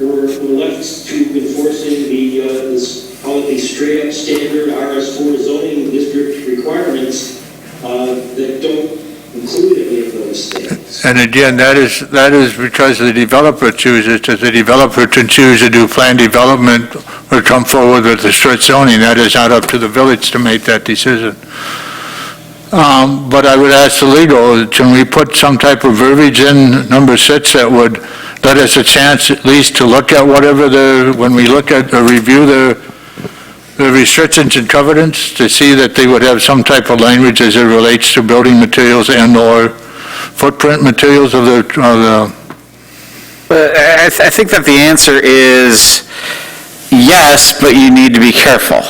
left to enforcing the straight up standard RS4 zoning district requirements that don't include any of those things. And again, that is because the developer chooses. If the developer can choose to do planned development or come forward with the strict zoning, that is not up to the village to make that decision. But I would ask the legal, can we put some type of verbiage in number 6 that would let us a chance at least to look at whatever when we look at or review the restrictions and covenants, to see that they would have some type of language as it relates to building materials and/or footprint materials of the I think that the answer is yes, but you need to be careful.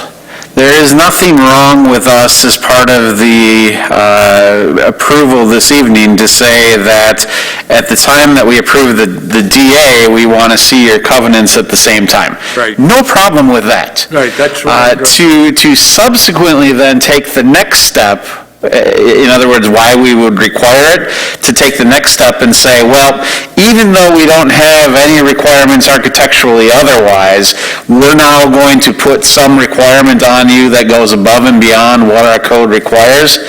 There is nothing wrong with us as part of the approval this evening to say that at the time that we approve the DA, we want to see your covenants at the same time. Right. No problem with that. Right, that's right. To subsequently then take the next step, in other words, why we would require it, to take the next step and say, well, even though we don't have any requirements architecturally otherwise, we're now going to put some requirement on you that goes above and beyond what our code requires.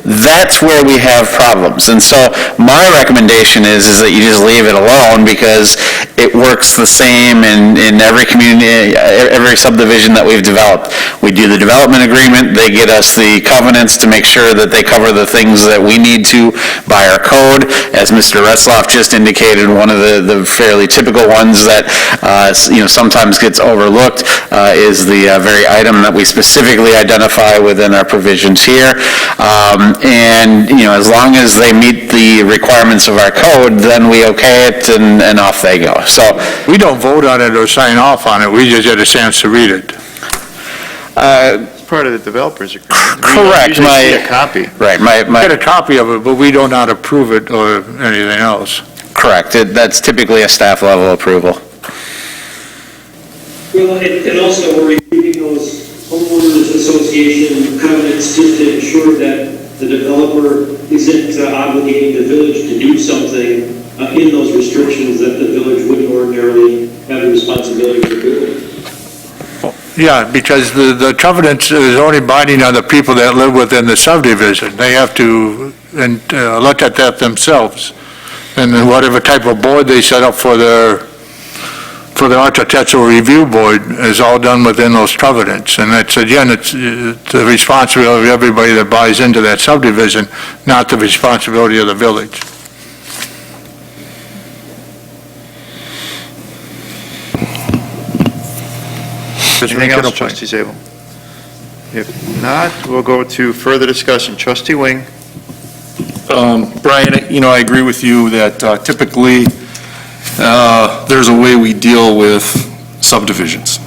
That's where we have problems. And so my recommendation is that you just leave it alone, because it works the same in every community, every subdivision that we've developed. We do the development agreement, they get us the covenants to make sure that they cover the things that we need to by our code. As Mr. Retzloff just indicated, one of the fairly typical ones that sometimes gets overlooked is the very item that we specifically identify within our provisions here. And as long as they meet the requirements of our code, then we okay it and off they go. So we don't vote on it or sign off on it, we just get a chance to read it. It's part of the developer's agreement. Correct. We usually see a copy. Right. Get a copy of it, but we do not approve it or anything else. Correct. That's typically a staff level approval. Well, and also we're reviewing those homeowners association covenants just to ensure that the developer isn't obligating the village to do something in those restrictions that the village wouldn't ordinarily have the responsibility for doing. Yeah, because the covenant is only binding on the people that live within the subdivision. They have to look at that themselves. And then whatever type of board they set up for the architectural review board is all done within those covenants. And it's, again, it's the responsibility of everybody that buys into that subdivision, not the responsibility of the village. Anything else, Trustee Zabel? If not, we'll go to further discussion. Trustee Wing? Brian, I agree with you that typically there's a way we deal with subdivisions.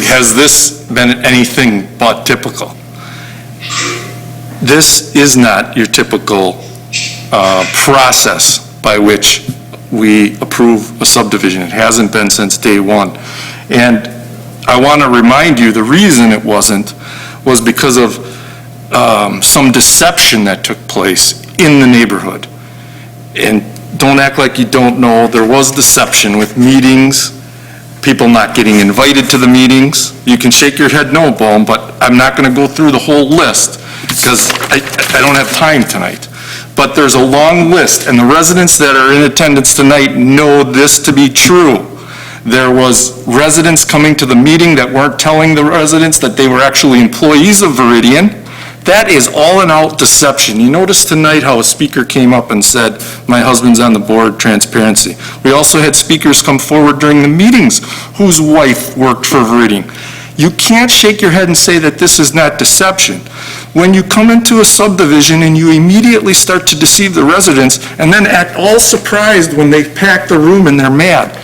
Has this been anything but typical? This is not your typical process by which we approve a subdivision. It hasn't been since day one. And I want to remind you, the reason it wasn't was because of some deception that took place in the neighborhood. And don't act like you don't know, there was deception with meetings, people not getting invited to the meetings. You can shake your head no, Bohm, but I'm not going to go through the whole list because I don't have time tonight. But there's a long list, and the residents that are in attendance tonight know this to be true. There was residents coming to the meeting that weren't telling the residents that they were actually employees of Veridian. That is all in out deception. You notice tonight how a speaker came up and said, my husband's on the board, transparency. We also had speakers come forward during the meetings whose wife worked for Veridian. You can't shake your head and say that this is not deception. When you come into a subdivision and you immediately start to deceive the residents and then act all surprised when they pack the room and they're mad,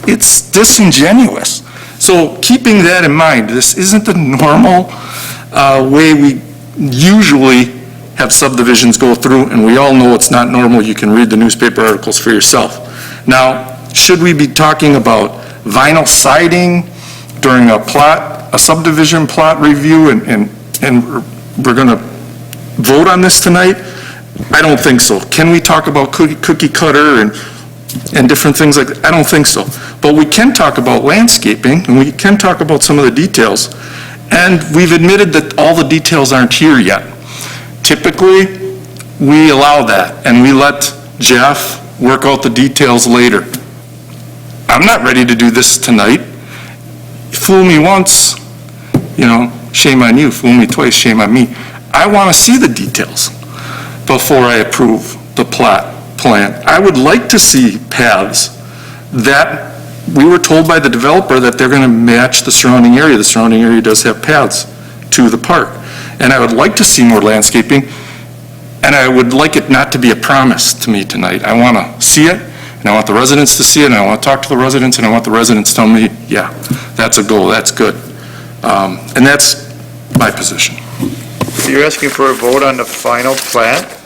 it's disingenuous. So keeping that in mind, this isn't the normal way we usually have subdivisions go through, and we all know it's not normal. You can read the newspaper articles for yourself. Now, should we be talking about vinyl siding during a subdivision plot review, and we're going to vote on this tonight? I don't think so. Can we talk about cookie cutter and different things like that? I don't think so. But we can talk about landscaping, and we can talk about some of the details. And we've admitted that all the details aren't here yet. Typically, we allow that, and we let Jeff work out the details later. I'm not ready to do this tonight. Fool me once, shame on you. Fool me twice, shame on me. I want to see the details before I approve the plan. I would like to see paths that, we were told by the developer that they're going to match the surrounding area. The surrounding area does have paths to the park. And I would like to see more landscaping, and I would like it not to be a promise to me tonight. I want to see it, and I want the residents to see it, and I want to talk to the residents, and I want the residents to tell me, yeah, that's a goal, that's good. And that's my position. You're asking for a vote on the final plat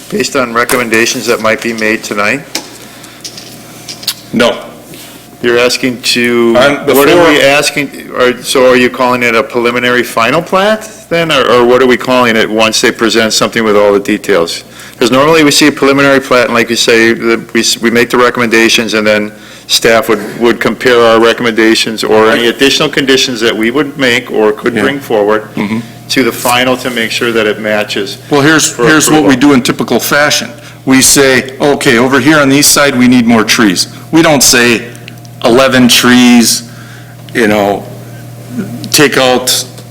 based on recommendations that might be made tonight? No. You're asking to, what are we asking, so are you calling it a preliminary final plat then, or what are we calling it once they present something with all the details? Because normally we see a preliminary plat, and like you say, we make the recommendations, and then staff would compare our recommendations or any additional conditions that we would make or could bring forward to the final to make sure that it matches. Well, here's what we do in typical fashion. We say, okay, over here on the east side, we need more trees. We don't say 11 trees, take out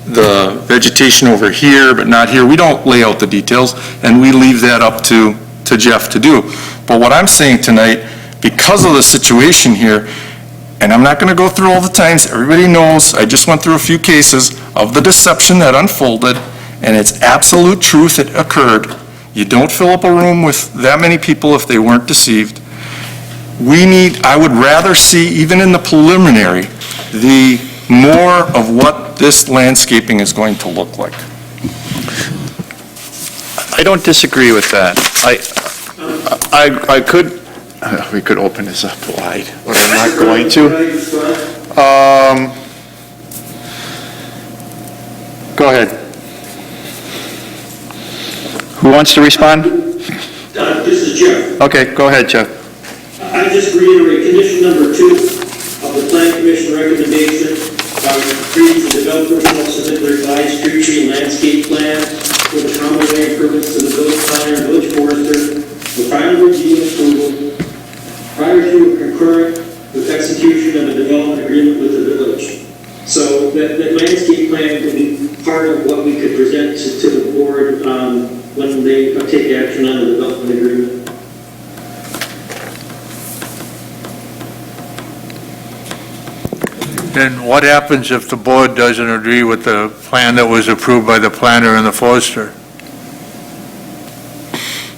the vegetation over here, but not here. We don't lay out the details, and we leave that up to Jeff to do. But what I'm saying tonight, because of the situation here, and I'm not going to go through all the times, everybody knows, I just went through a few cases of the deception that unfolded, and it's absolute truth, it occurred. You don't fill up a room with that many people if they weren't deceived. I would rather see, even in the preliminary, the more of what this landscaping is going to look like. I don't disagree with that. We could open this up wide, but I'm not going to. Go ahead. Who wants to respond? This is Jeff. Okay, go ahead, Jeff. I just reiterate condition number 2 of the Plan Commission recommendation. Trees, the developer shall submit their revised street tree and landscape plan with the common way improvements to the village planner and village forester for final review and approval prior to a concurrent with execution of a development agreement with the village. So that landscape plan could be part of what we could present to the board when they take action on the development agreement. Then what happens if the board doesn't agree with the plan that was approved by the planner and the forester?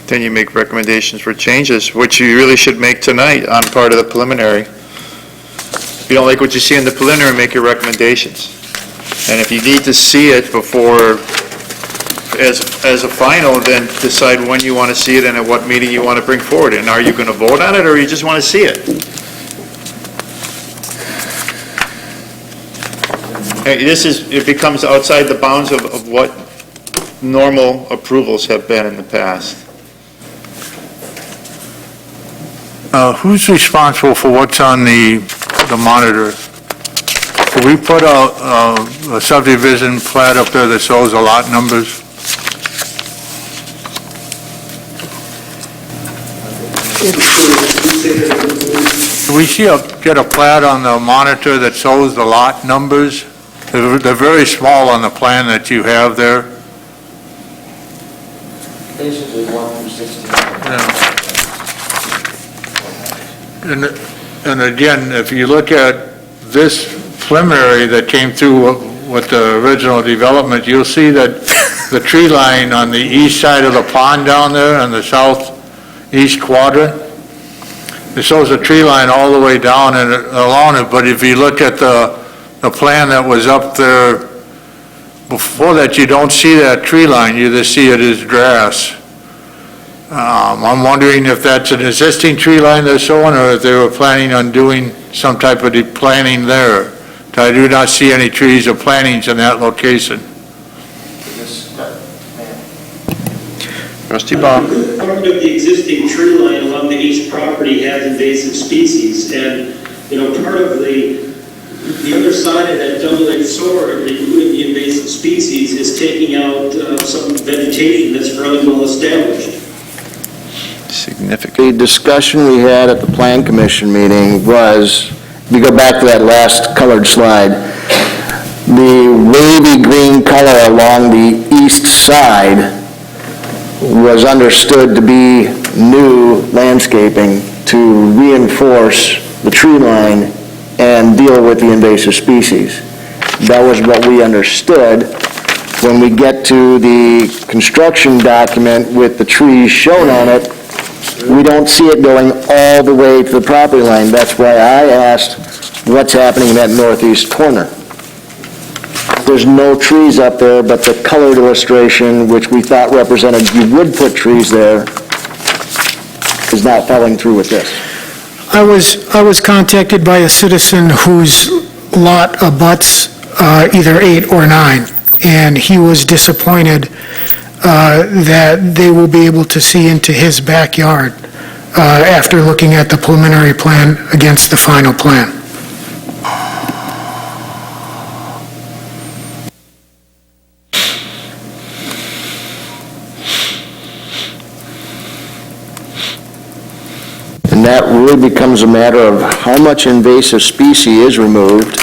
Then you make recommendations for changes, which you really should make tonight on part of the preliminary. If you don't like what you see in the preliminary, make your recommendations. And if you need to see it before, as a final, then decide when you want to see it and at what meeting you want to bring forward. And are you going to vote on it, or you just want to see it? It becomes outside the bounds of what normal approvals have been in the past. Who's responsible for what's on the monitor? Can we put a subdivision plat up there that shows the lot numbers? Do we get a plat on the monitor that shows the lot numbers? They're very small on the plan that you have there. Basically 1 through 16. And again, if you look at this preliminary that came through with the original development, you'll see that the tree line on the east side of the pond down there in the southeast quadrant, it shows a tree line all the way down and along it, but if you look at the plan that was up there before that, you don't see that tree line, you just see it as grass. I'm wondering if that's an existing tree line they're showing, or if they were planning on doing some type of planting there. I do not see any trees or plantings in that location. Trustee Baum. Part of the existing tree line along the east property has invasive species, and, part of the other side of that double-edged sword, including the invasive species, is taking out some vegetation that's fairly well established. Significant. The discussion we had at the Plan Commission meeting was, if you go back to that last colored slide, the wavy green color along the east side was understood to be new landscaping to reinforce the tree line and deal with the invasive species. That was what we understood. When we get to the construction document with the trees shown on it, we don't see it going all the way to the property line. That's why I asked what's happening in that northeast corner. There's no trees up there, but the colored illustration, which we thought represented you would put trees there, is not following through with this. I was contacted by a citizen whose lot abuts either 8 or 9, and he was disappointed that they will be able to see into his backyard after looking at the preliminary plan against the final plan. And that really becomes a matter of how much invasive species is removed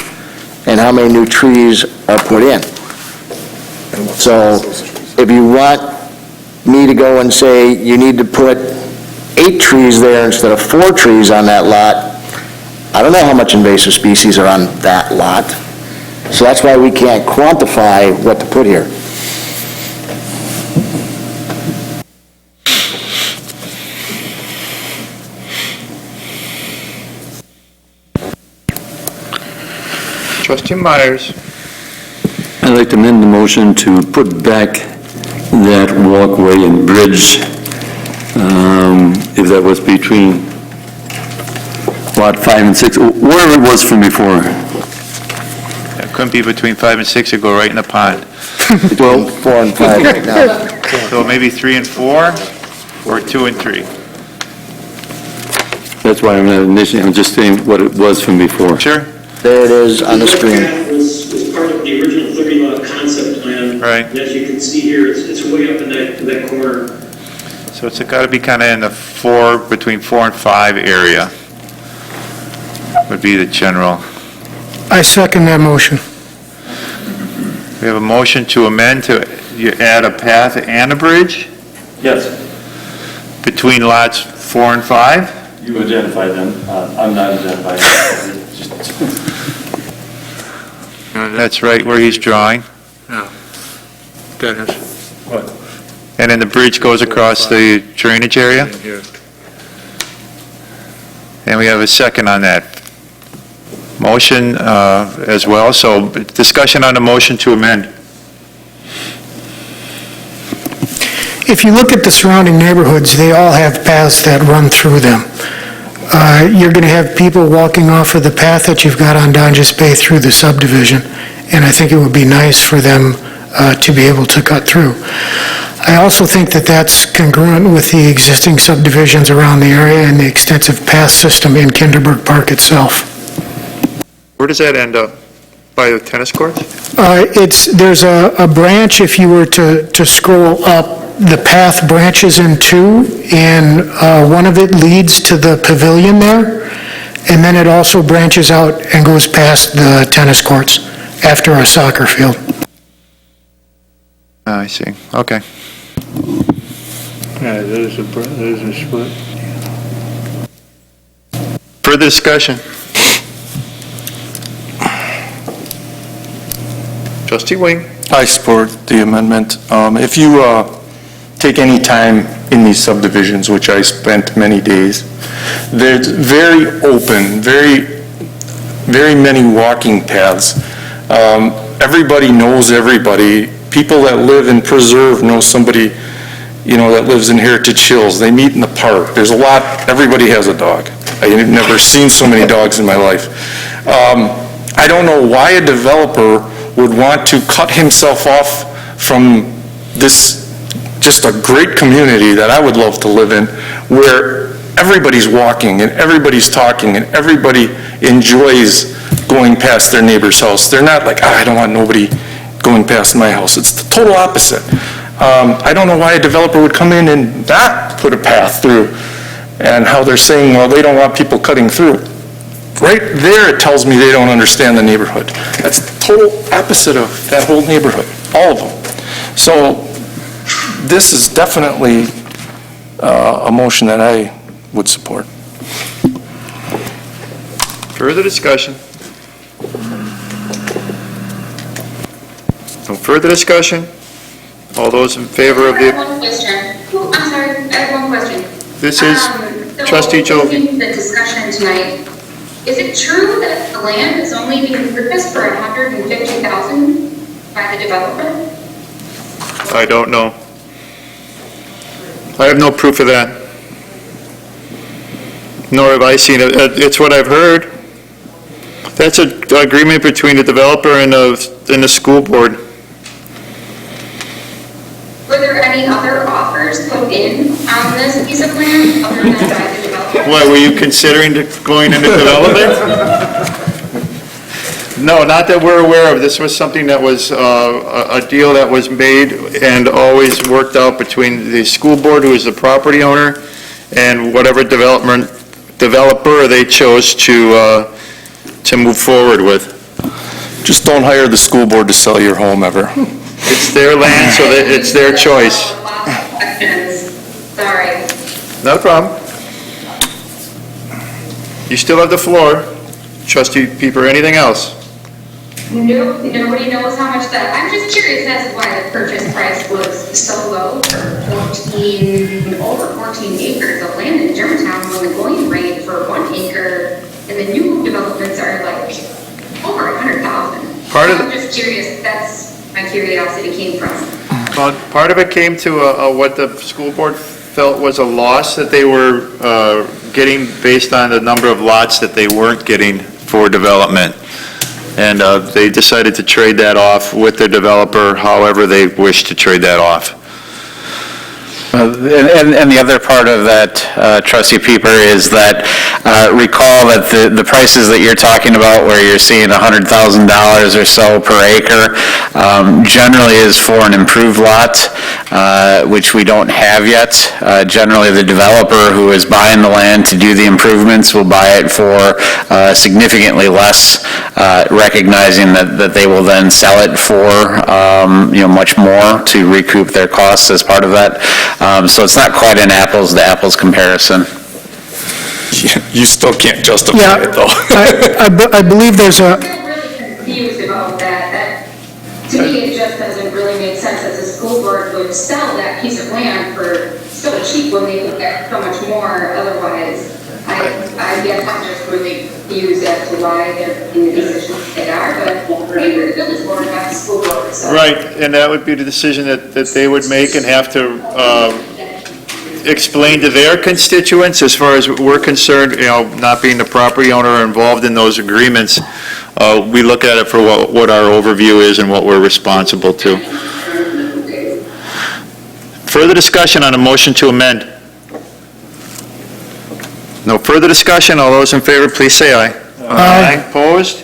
and how many new trees are put in. So if you want me to go and say you need to put 8 trees there instead of 4 trees on that lot, I don't know how much invasive species are on that lot. So that's why we can't quantify what to put here. Trustee Myers. I'd like to amend the motion to put back that walkway and bridge, if that was between lot 5 and 6, wherever it was from before. It couldn't be between 5 and 6, it'd go right in the pond. Well, 4 and 5 right now. So maybe 3 and 4, or 2 and 3. That's why I'm not initiating, I'm just saying what it was from before. Sure. There it is on the screen. That was part of the original 30-lot concept plan. Right. And as you can see here, it's way up in that corner. So it's got to be kind of in the between 4 and 5 area, would be the general. I second that motion. We have a motion to amend to you add a path and a bridge Yes, between lots 4 and 5? you identified them. I'm not identifying them. That's right where he's drawing. Yeah. Dennis? What? And then the bridge goes across the drainage area? Here. And we have a second on that. Motion as well, so discussion on the motion to amend. If you look at the surrounding neighborhoods, they all have paths that run through them. You're going to have people walking off of the path that you've got on Donjas Bay through the subdivision, and I think it would be nice for them to be able to cut through. I also think that that's congruent with the existing subdivisions around the area and the extensive path system in Kinderberg Park itself. Where does that end up? By the tennis courts? There's a branch, if you were to scroll up, the path branches in 2, and one of it leads to the pavilion there, and then it also branches out and goes past the tennis courts after a soccer field. I see, okay. Yeah, there's a split. Further discussion? Trustee Wing. I support the amendment. If you take any time in these subdivisions, which I spent many days, there's very open, very many walking paths. Everybody knows everybody. People that live in Preserve know somebody, that lives in Heritage Hills. They meet in the park. There's a lot, everybody has a dog. I've never seen so many dogs in my life. I don't know why a developer would want to cut himself off from this just a great community that I would love to live in, where everybody's walking and everybody's talking and everybody enjoys going past their neighbor's house. They're not like, I don't want nobody going past my house. It's the total opposite. I don't know why a developer would come in and not put a path through, and how they're saying, well, they don't want people cutting through. Right there, it tells me they don't understand the neighborhood. That's the total opposite of that whole neighborhood, all of them. So this is definitely a motion that I would support. Further discussion? No further discussion? All those in favor of I have one question. I'm sorry, I have one question. This is Trustee Jogi. The discussion tonight, is it true that the land is only being purchased for $150,000 by the developer? I don't know. I have no proof of that. Nor have I seen it. It's what I've heard. That's an agreement between the developer and the school board. Were there any other offers put in on this piece of land other than by the developer? What, were you considering going into development? No, not that we're aware of. This was something that was a deal that was made and always worked out between the school board, who is the property owner, and whatever developer they chose to move forward with. Just don't hire the school board to sell your home ever. It's their land, so that it's their choice. Sorry. No problem. You still have the floor. Trustee Pieper, anything else? No, nobody knows how much that, I'm just curious as to why the purchase price was so low for over 14 acres of land in Germantown, when the going rate for 1 acre and the new developments are like over 100,000. I'm just curious, that's my curiosity came from. Well, part of it came to what the school board felt was a loss that they were getting based on the number of lots that they weren't getting for development. And they decided to trade that off with their developer, however they wish to trade that off. And the other part of that, Trustee Pieper, is that recall that the prices that you're talking about, where you're seeing $100,000 or so per acre, generally is for an improved lot, which we don't have yet. Generally, the developer who is buying the land to do the improvements will buy it for significantly less, recognizing that they will then sell it for much more to recoup their costs as part of that. So it's not quite an apples to apples comparison. You still can't justify it, though. I believe there's a... I'm really confused about that. To me, it just doesn't really make sense that the school board would sell that piece of land for so cheap when they could get so much more otherwise. I guess I'm just really confused as to why they're in the decisions they are, but maybe the village board, not the school board. So. Right, and that would be the decision that they would make and have to explain to their constituents. As far as we're concerned, not being the property owner or involved in those agreements, we look at it for what our overview is and what we're responsible to. Further discussion on a motion to amend? No further discussion. All those in favor, please say aye. Aye. Opposed?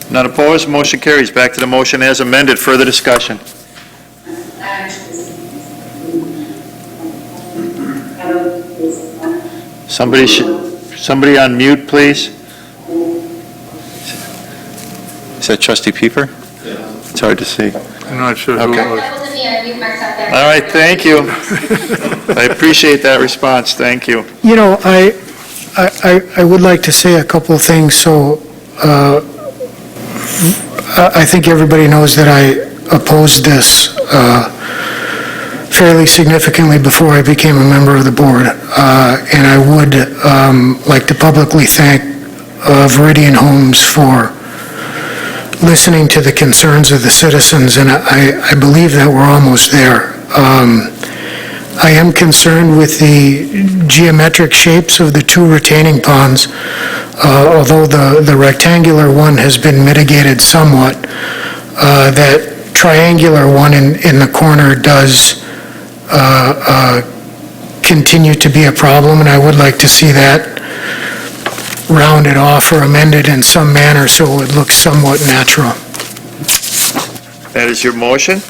None opposed. Motion carries. Back to the motion as amended. Further discussion. Somebody on mute, please. Is that Trustee Pieper? It's hard to see. I'm not sure who it was. That wasn't me, I moved myself back. All right, thank you. I appreciate that response. Thank you. I would like to say a couple of things. So I think everybody knows that I opposed this fairly significantly before I became a member of the board. And I would like to publicly thank Viridian Homes for listening to the concerns of the citizens, and I believe that we're almost there. I am concerned with the geometric shapes of the two retaining ponds, although the rectangular one has been mitigated somewhat. That triangular one in the corner does continue to be a problem, and I would like to see that rounded off or amended in some manner so it looks somewhat natural. That is your motion?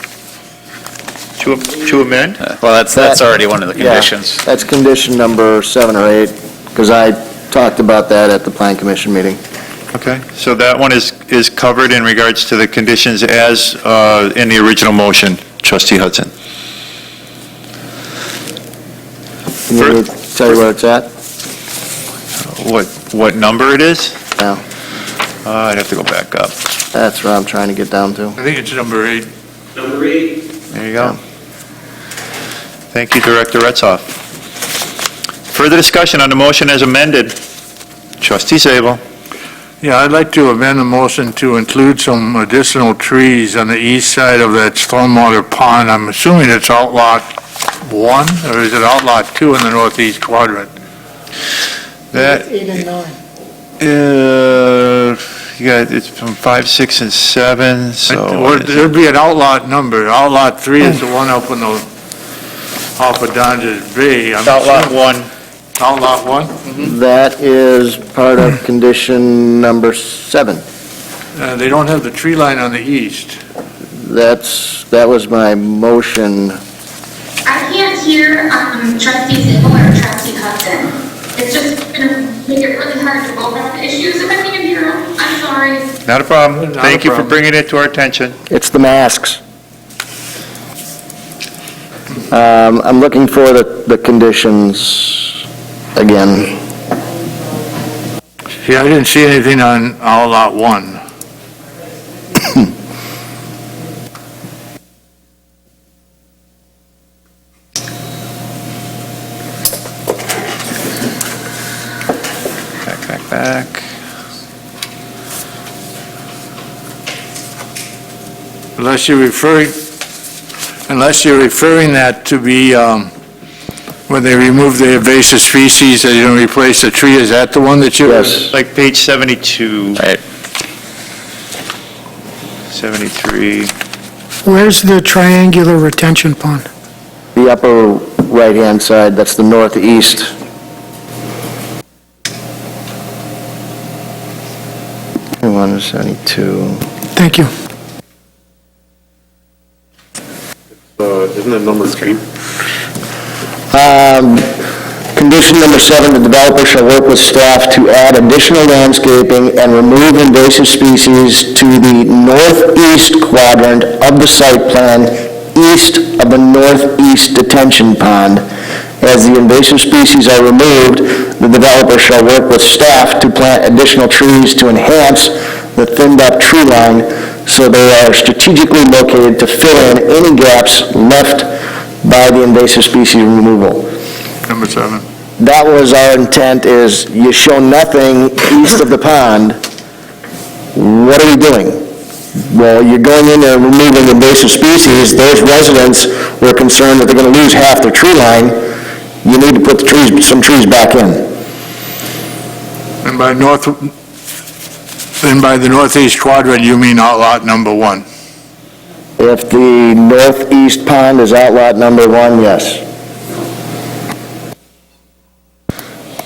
To amend? Well, that's already one of the Yeah, conditions. that's condition number 7 or 8, because I talked about that at the Plan Commission meeting. Okay, so that one is covered in regards to the conditions as in the original motion, trustee Hudson. You need me to tell you where it's at? What number it is? No. I'd have to go back up. That's where I'm trying to get down to. I think it's number 8. Number 8. There you go. Thank you, Director Retzhoff. Further discussion on the motion as amended. Trustee Zabel. Yeah, I'd like to amend the motion to include some additional trees on the east side of that stormwater pond. I'm assuming it's outlot 1, or is it outlot 2 in the northeast quadrant? That, 8 and 9. you got, it's from 5, 6, and 7, so. Or there'd be an outlot number. Outlot 3 is the one up in the, off of Don's Bay. I'm Outlot assuming- 1. Outlot 1? That is part of condition number 7. They don't have the tree line on the east. That was my motion. I can't hear trustee Zabel or trustee Hudson. It's just gonna make it really hard to vote on issues if I can't hear them. I'm sorry. Not a problem. Not a Thank you for problem. bringing it to our attention. It's the masks. I'm looking for the conditions again. Yeah, I didn't see anything on outlot 1. Back. Unless you're referring that to be, when they remove the invasive species, they're going to replace the tree, is that the one that you? Yes. Like page 72. Right. 73. Where's the triangular retention pond? The upper right-hand side, that's the northeast. One is 72. Thank you. Isn't it number 3? Condition number 7, the developer shall work with staff to add additional landscaping and remove invasive species to the northeast quadrant of the site plan, east of the northeast detention pond. As the invasive species are removed, the developer shall work with staff to plant additional trees to enhance the thinned-up tree line so they are strategically located to fill in any gaps left by the invasive species removal. Number 7. That was our intent, is you show nothing east of the pond. What are we doing? Well, you're going in there and removing invasive species. Those residents were concerned that they're going to lose half their tree line. You need to put some trees back in. And by the northeast quadrant, you mean outlot number 1? If the northeast pond is outlot number 1, yes.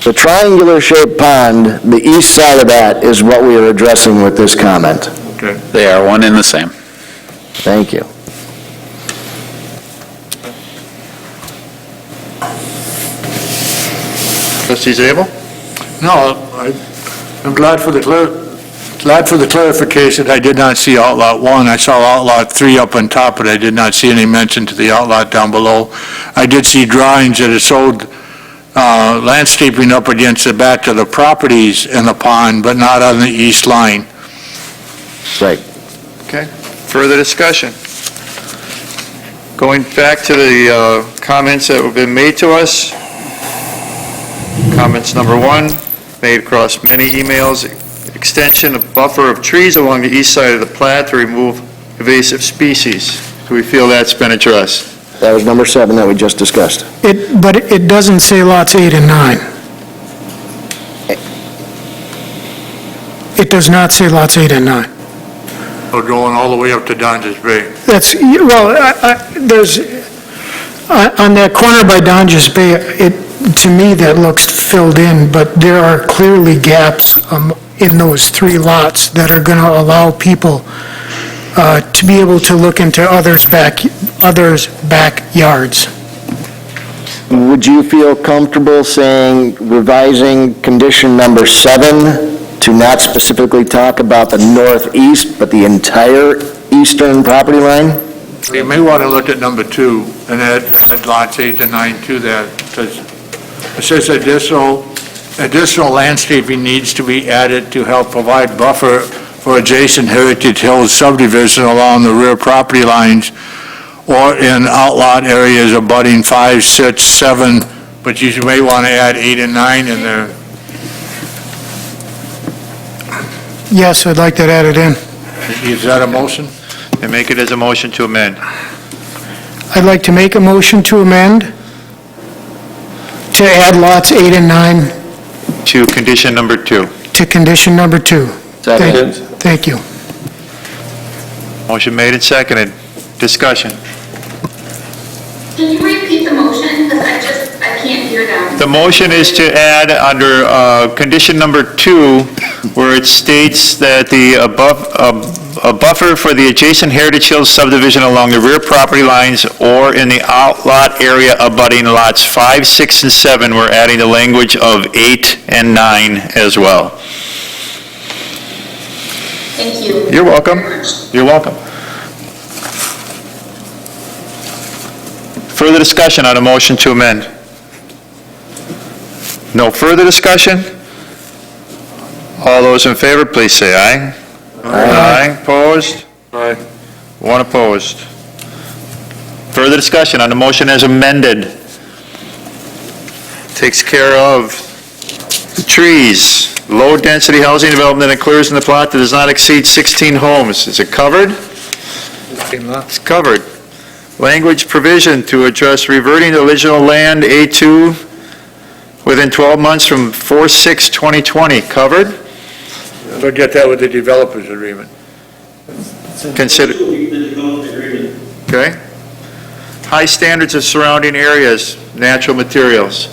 The triangular-shaped pond, the east side of that is what we are addressing with this comment. Okay. They are one and the same. Thank you. Trustee Zabel? No, I'm glad for the clarification. I did not see outlot 1. I saw outlot 3 up on top, but I did not see any mention to the outlot down below. I did see drawings that it showed landscaping up against the back of the properties in the pond, but not on the east line. Right. Okay. Further discussion? Going back to the comments that have been made to us. Comments number 1, made across many emails, extension of buffer of trees along the east side of the plat to remove invasive species. Do we feel that's been addressed? That was number 7 that we just discussed. But it doesn't say lots 8 and 9. It does not say lots 8 and 9. Or going all the way up to Don's Bay. That's, well, there's, On that corner by Donjas Bay, to me, that looks filled in, but there are clearly gaps in those 3 lots that are going to allow people to be able to look into others' backyards. Would you feel comfortable saying revising condition number 7 to not specifically talk about the northeast, but the entire eastern property line? You may want to look at number 2 and add lots 8 and 9 to that, because it says additional landscaping needs to be added to help provide buffer for adjacent Heritage Hills subdivision along the rear property lines or in outlot areas abutting 5, 6, 7, but you may want to add 8 and 9 in there. Yes, I'd like that added in. Is that a motion? And make it as a motion to amend. I'd like to make a motion to amend to add lots 8 and 9 To condition number 2. to condition number 2. Second. Thank you. Motion made and seconded. Discussion. Can you repeat the motion? Because I can't hear them. The motion is to add under condition number 2, where it states that a buffer for the adjacent Heritage Hills subdivision along the rear property lines or in the outlot area abutting lots 5, 6, and 7, we're adding the language of 8 and 9 as well. Thank you. You're welcome. You're welcome. Further discussion on a motion to amend? No further discussion? All those in favor, please say aye. Aye. Opposed? Aye. 1 opposed. Further discussion on the motion as amended. Takes care of the trees, low-density housing development that occurs in the plot that does not exceed 16 homes. Is it covered? It's covered. Language provision to address reverting to original land A2 within 12 months from 4/6/2020. Covered? We'll get that with the developers agreement. Consider. Okay. High standards of surrounding areas, natural materials.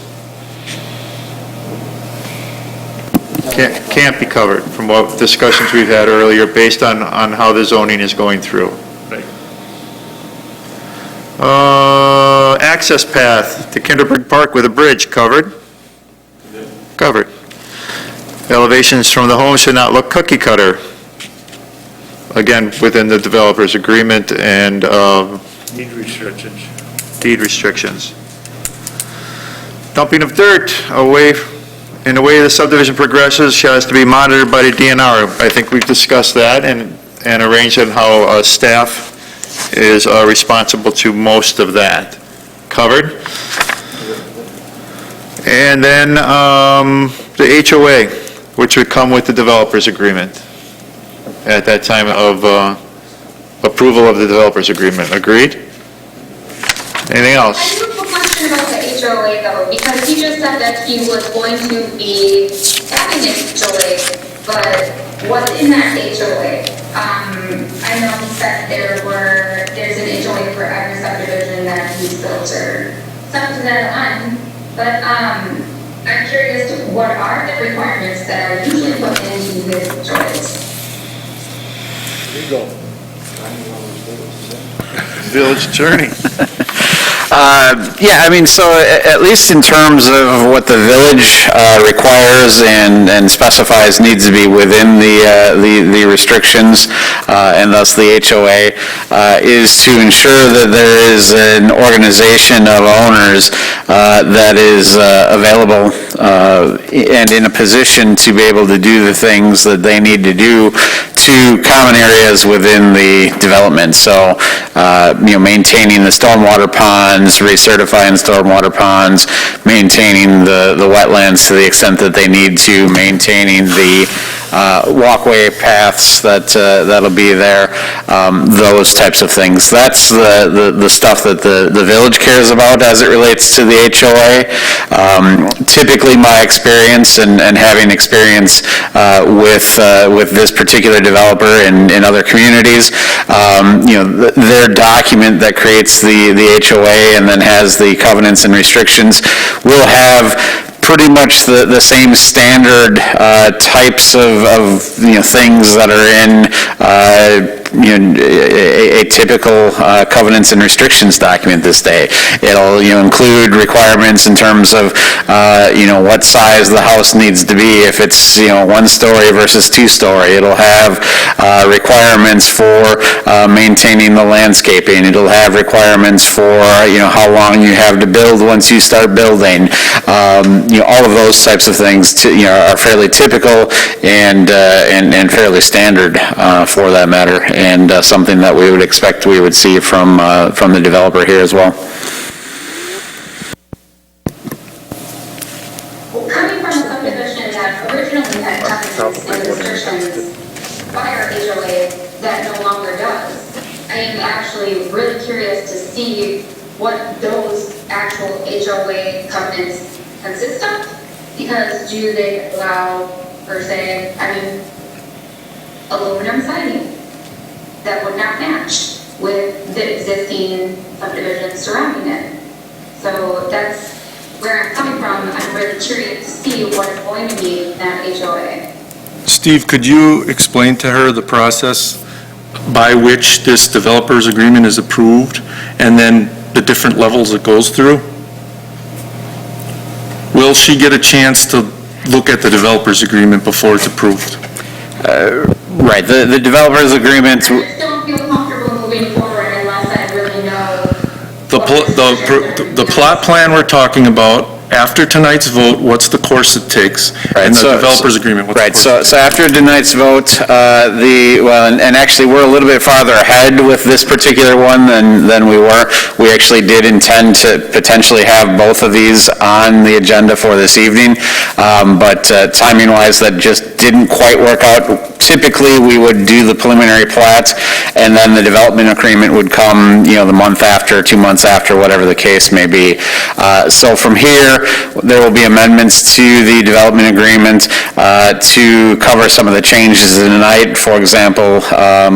Can't be covered from what discussions we've had earlier based on how the zoning is going through. Access path to Kinderberg Park with a bridge, covered? Covered. Elevations from the home should not look cookie cutter. Again, within the developer's agreement and Need restrictions. deed restrictions. Dumping of dirt away, in the way the subdivision progresses, has to be monitored by the DNR. I think we've discussed that and arranged on how staff is responsible to most of that. Covered? And then the HOA, which would come with the developer's agreement at that time of approval of the developer's agreement. Agreed? Anything else? I do have a question about the HOA though, because he just said that he was going to be having an HOA, but what's in that HOA? I know he said there's an HOA for every subdivision that he's built or something to that line, but I'm curious, what are the requirements that are usually put into his HOAs? Village attorney. Yeah, I mean, so at least in terms of what the village requires and specifies needs to be within the restrictions, and thus the HOA, is to ensure that there is an organization of owners that is available and in a position to be able to do the things that they need to do to common areas within the development. So, maintaining the stormwater ponds, recertifying stormwater ponds, maintaining the wetlands to the extent that they need to, maintaining the walkway paths that'll be there, those types of things. That's the stuff that the village cares about as it relates to the HOA. Typically, my experience and having experience with this particular developer in other communities, their document that creates the HOA and then has the covenants and restrictions will have pretty much the same standard types of things that are in a typical covenants and restrictions document this day. It'll include requirements in terms of what size the house needs to be, if it's 1-story versus 2-story. It'll have requirements for maintaining the landscaping. It'll have requirements for how long you have to build once you start building. All of those types of things are fairly typical and fairly standard for that matter, and something that we would expect we would see from the developer here as well. Coming from a subdivision that originally had covenants and restrictions by our HOA that no longer does, I am actually really curious to see what those actual HOA covenants consist of, because do they allow, per se, aluminum siding that would not match with the existing subdivisions surrounding it? So that's where I'm coming from. I'm really curious to see what is going to be in that HOA. Steve, could you explain to her the process by which this developer's agreement is approved, and then the different levels it goes through? Will she get a chance to look at the developer's agreement before it's approved? Right, the developer's agreement. I just don't feel comfortable moving forward unless I really know. The plot plan we're talking about, after tonight's vote, what's the course it takes? And the developer's agreement, what's the course? Right, so after tonight's vote, and actually, we're a little bit farther ahead with this particular one than we were. We actually did intend to potentially have both of these on the agenda for this evening, but timing-wise, that just didn't quite work out. Typically, we would do the preliminary plat, and then the development agreement would come, the month after, 2 months after, whatever the case may be. So from here, there will be amendments to the development agreement to cover some of the changes tonight. For example,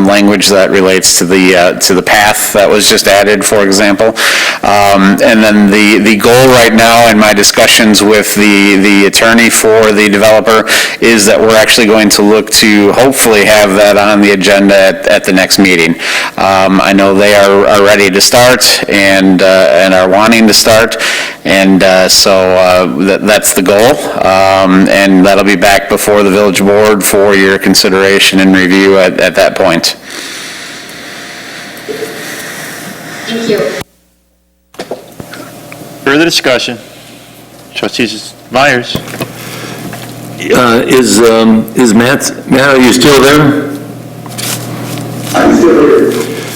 language that relates to the path that was just added, for example. And then the goal right now in my discussions with the attorney for the developer is that we're actually going to look to hopefully have that on the agenda at the next meeting. I know they are ready to start and are wanting to start, and so that's the goal, and that'll be back before the village board for your consideration and review at that point. Thank you. Further discussion? Trustees Myers? Is Matt, are you still there? I'm still here.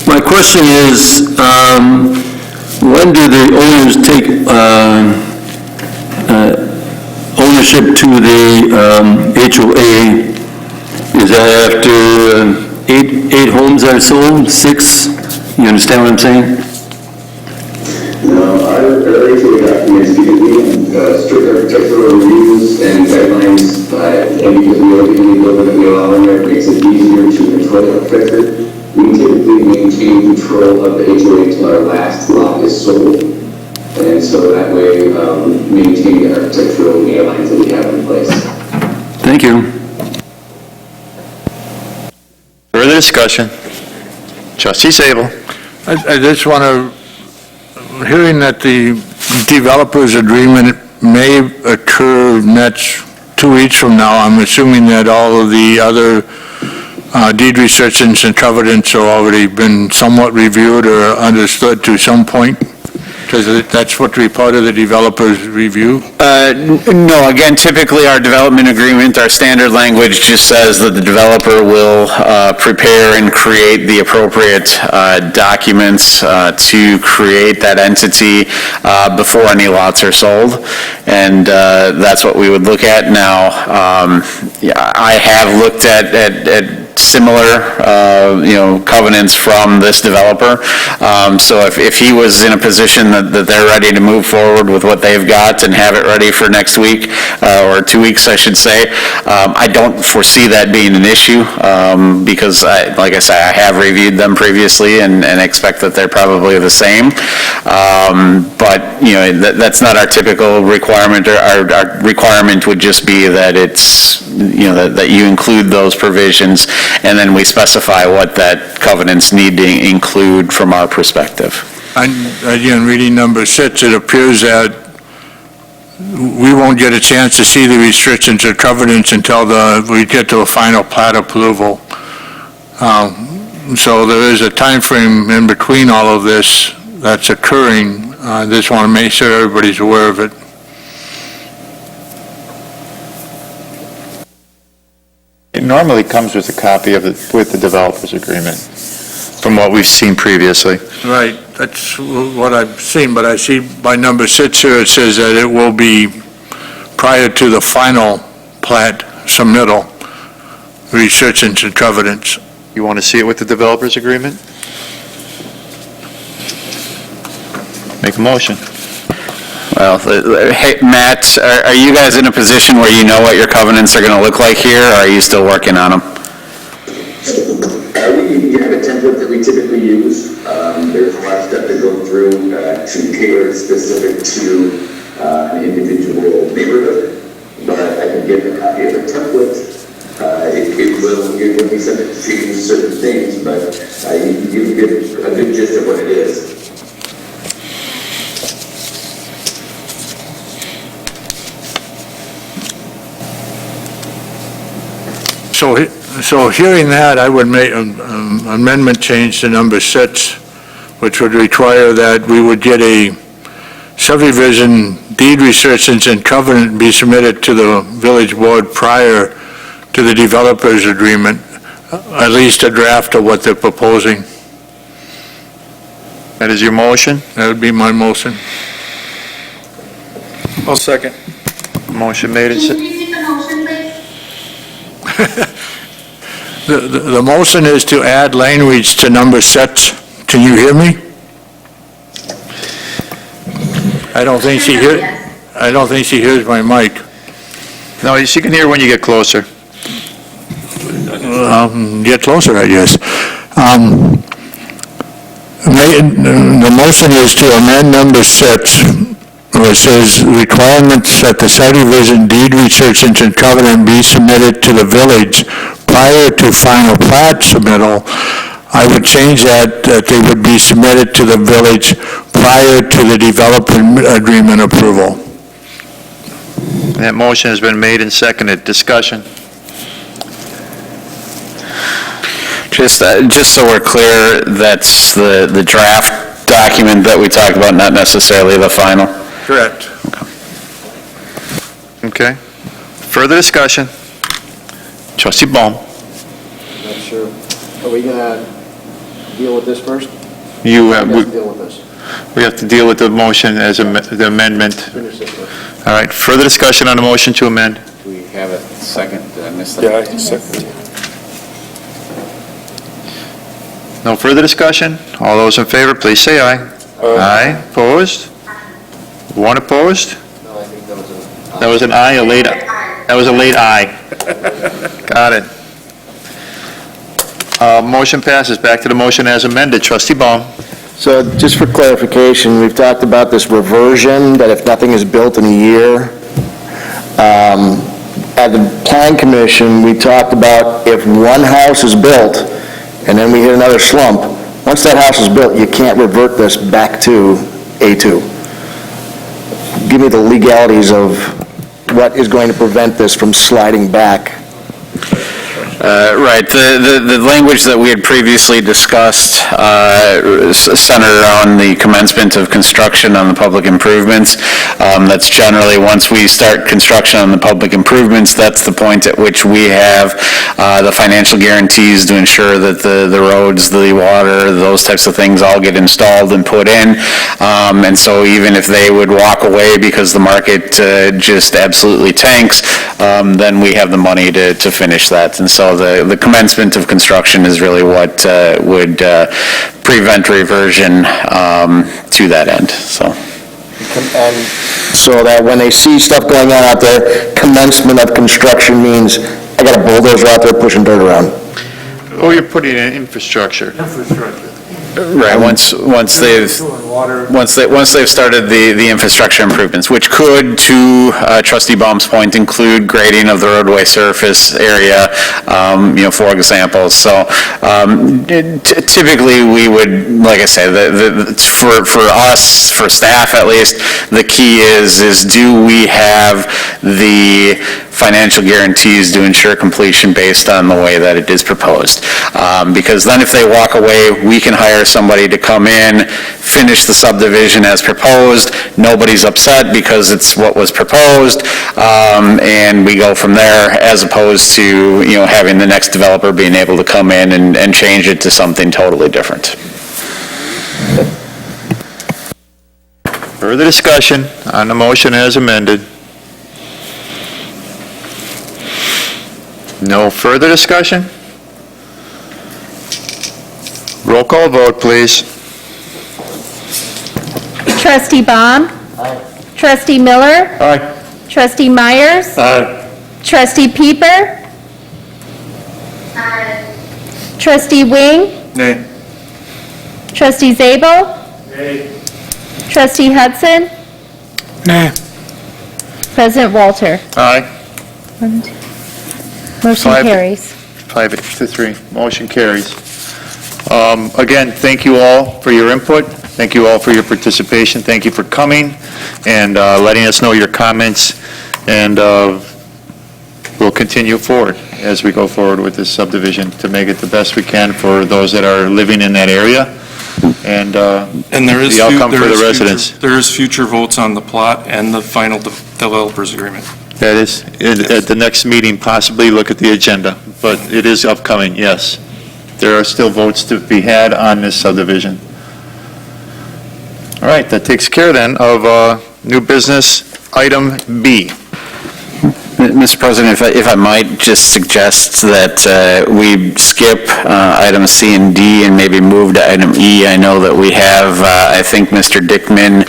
My question is, when do the owners take ownership to the HOA? Is that after eight homes are sold, 6? You understand what I'm saying? No, our HOA documents typically strict architectural reviews and guidelines, and because we are the only building that we allow in there, it makes it easier to control the architecture. We typically maintain control of the HOA until our last lot is sold, and so that way maintain the architectural guidelines that we have in place. Thank you. Further discussion? Trustee Sable? I just want to, hearing that the developer's agreement may occur next 2 weeks from now, I'm assuming that all of the other deed restrictions and covenants have already been somewhat reviewed or understood to some point? Because that's what we part of the developer's review? No, again, typically our development agreement, our standard language just says that the developer will prepare and create the appropriate documents to create that entity before any lots are sold, and that's what we would look at. Now, I have looked at similar, covenants from this developer. So if he was in a position that they're ready to move forward with what they've got and have it ready for next week, or 2 weeks, I should say, I don't foresee that being an issue, because like I say, I have reviewed them previously and expect that they're probably the same. But, that's not our typical requirement. Our requirement would just be that it's, that you include those provisions, and then we specify what that covenants need to include from our perspective. Again, reading number 6, it appears that we won't get a chance to see the restrictions or covenants until we get to a final plat approval. So there is a time frame in between all of this that's occurring. I just want to make sure everybody's aware of it. It normally comes with a copy of it, with the developer's agreement, from what we've seen previously. Right, that's what I've seen, but I see by number 6 here, it says that it will be prior to the final plat submittal, restrictions and covenants. You want to see it with the developer's agreement? Make a motion. Well, hey, Matt, are you guys in a position where you know what your covenants are going to look like here, or are you still working on them? We have a template that we typically use. There's a lot of stuff to go through to tailor it specific to an individual neighborhood, but I can give a copy of the template. It will be subject to change certain things, but you can get a good gist of what it is. So hearing that, I would make an amendment change to number 6, which would require that we would get a subdivision deed restrictions and covenant be submitted to the village board prior to the developer's agreement, at least a draft of what they're proposing. That is your motion? That would be my motion. I'll second. Motion made and Can you repeat the motion, please? The motion is to add language to number 6. Can you hear me? I don't think she hears my mic. No, she can hear when you get closer. Get closer, I guess. The motion is to amend number 6, where it says requirements that the subdivision deed restrictions and covenant be submitted to the village prior to final plat submittal. I would change that they would be submitted to the village prior to the development agreement approval. That motion has been made and seconded. Discussion. Just so we're clear, that's the draft document that we talked about, not necessarily the final? Correct. Okay. Further discussion. Trustee Baum. Not sure. Are we going to deal with this first? You, Deal with this. we have to deal with the motion as the amendment. Finish this first. All right, further discussion on the motion to amend. Do we have a second? Did I miss that? Yeah, I second. No further discussion? All those in favor, please say aye. Aye. Opposed? One opposed? No, I think that was a... That was an aye, a late, that was a late aye. Got it. Motion passes. Back to the motion as amended. Trustee Baum. So just for clarification, we've talked about this reversion, that if nothing is built in a year. At the plan commission, we talked about if one house is built and then we hit another slump, once that house is built, you can't revert this back to A2. Give me the legalities of what is going to prevent this from sliding back. Right, the language that we had previously discussed centered around the commencement of construction on the public improvements. That's generally, once we start construction on the public improvements, that's the point at which we have the financial guarantees to ensure that the roads, the water, those types of things all get installed and put in. And so even if they would walk away because the market just absolutely tanks, then we have the money to finish that. And so the commencement of construction is really what would prevent reversion to that end, so. And so that when they see stuff going on out there, commencement of construction means I got a bulldozer out there pushing dirt around. Oh, you're putting in infrastructure. Right, once they've started the infrastructure improvements, which could, to Trustee Baum's point, include grading of the roadway surface area, for example. So typically we would, like I say, for us, for staff at least, the key is do we have the financial guarantees to ensure completion based on the way that it is proposed. Because then if they walk away, we can hire somebody to come in, finish the subdivision as proposed, nobody's upset because it's what was proposed, and we go from there, as opposed to, having the next developer being able to come in and change it to something totally different. Further discussion on the motion as amended? No further discussion? Roll call vote, please. Trustee Baum? Trustee Miller? Aye. Trustee Myers? Trustee Pieper? Trustee Wing? Nay. Trustee Zabel? Trustee Hudson? Nay. President Walter? Aye. Motion Five. carries. 5-3, motion carries. Again, thank you all for your input. Thank you all for your participation. Thank you for coming and letting us know your comments. And we'll continue forward as we go forward with this subdivision to make it the best we can for those that are living in that area and there is the outcome for the residents. There is future votes on the plot and the final developers agreement. That is, at the next meeting, possibly look at the agenda, but it is upcoming, yes. There are still votes to be had on this subdivision. All right, that takes care then of new business item B. Mr. President, if I might just suggest that we skip items C and D and maybe move to item E. I know that we have, I think, Mr. Dickman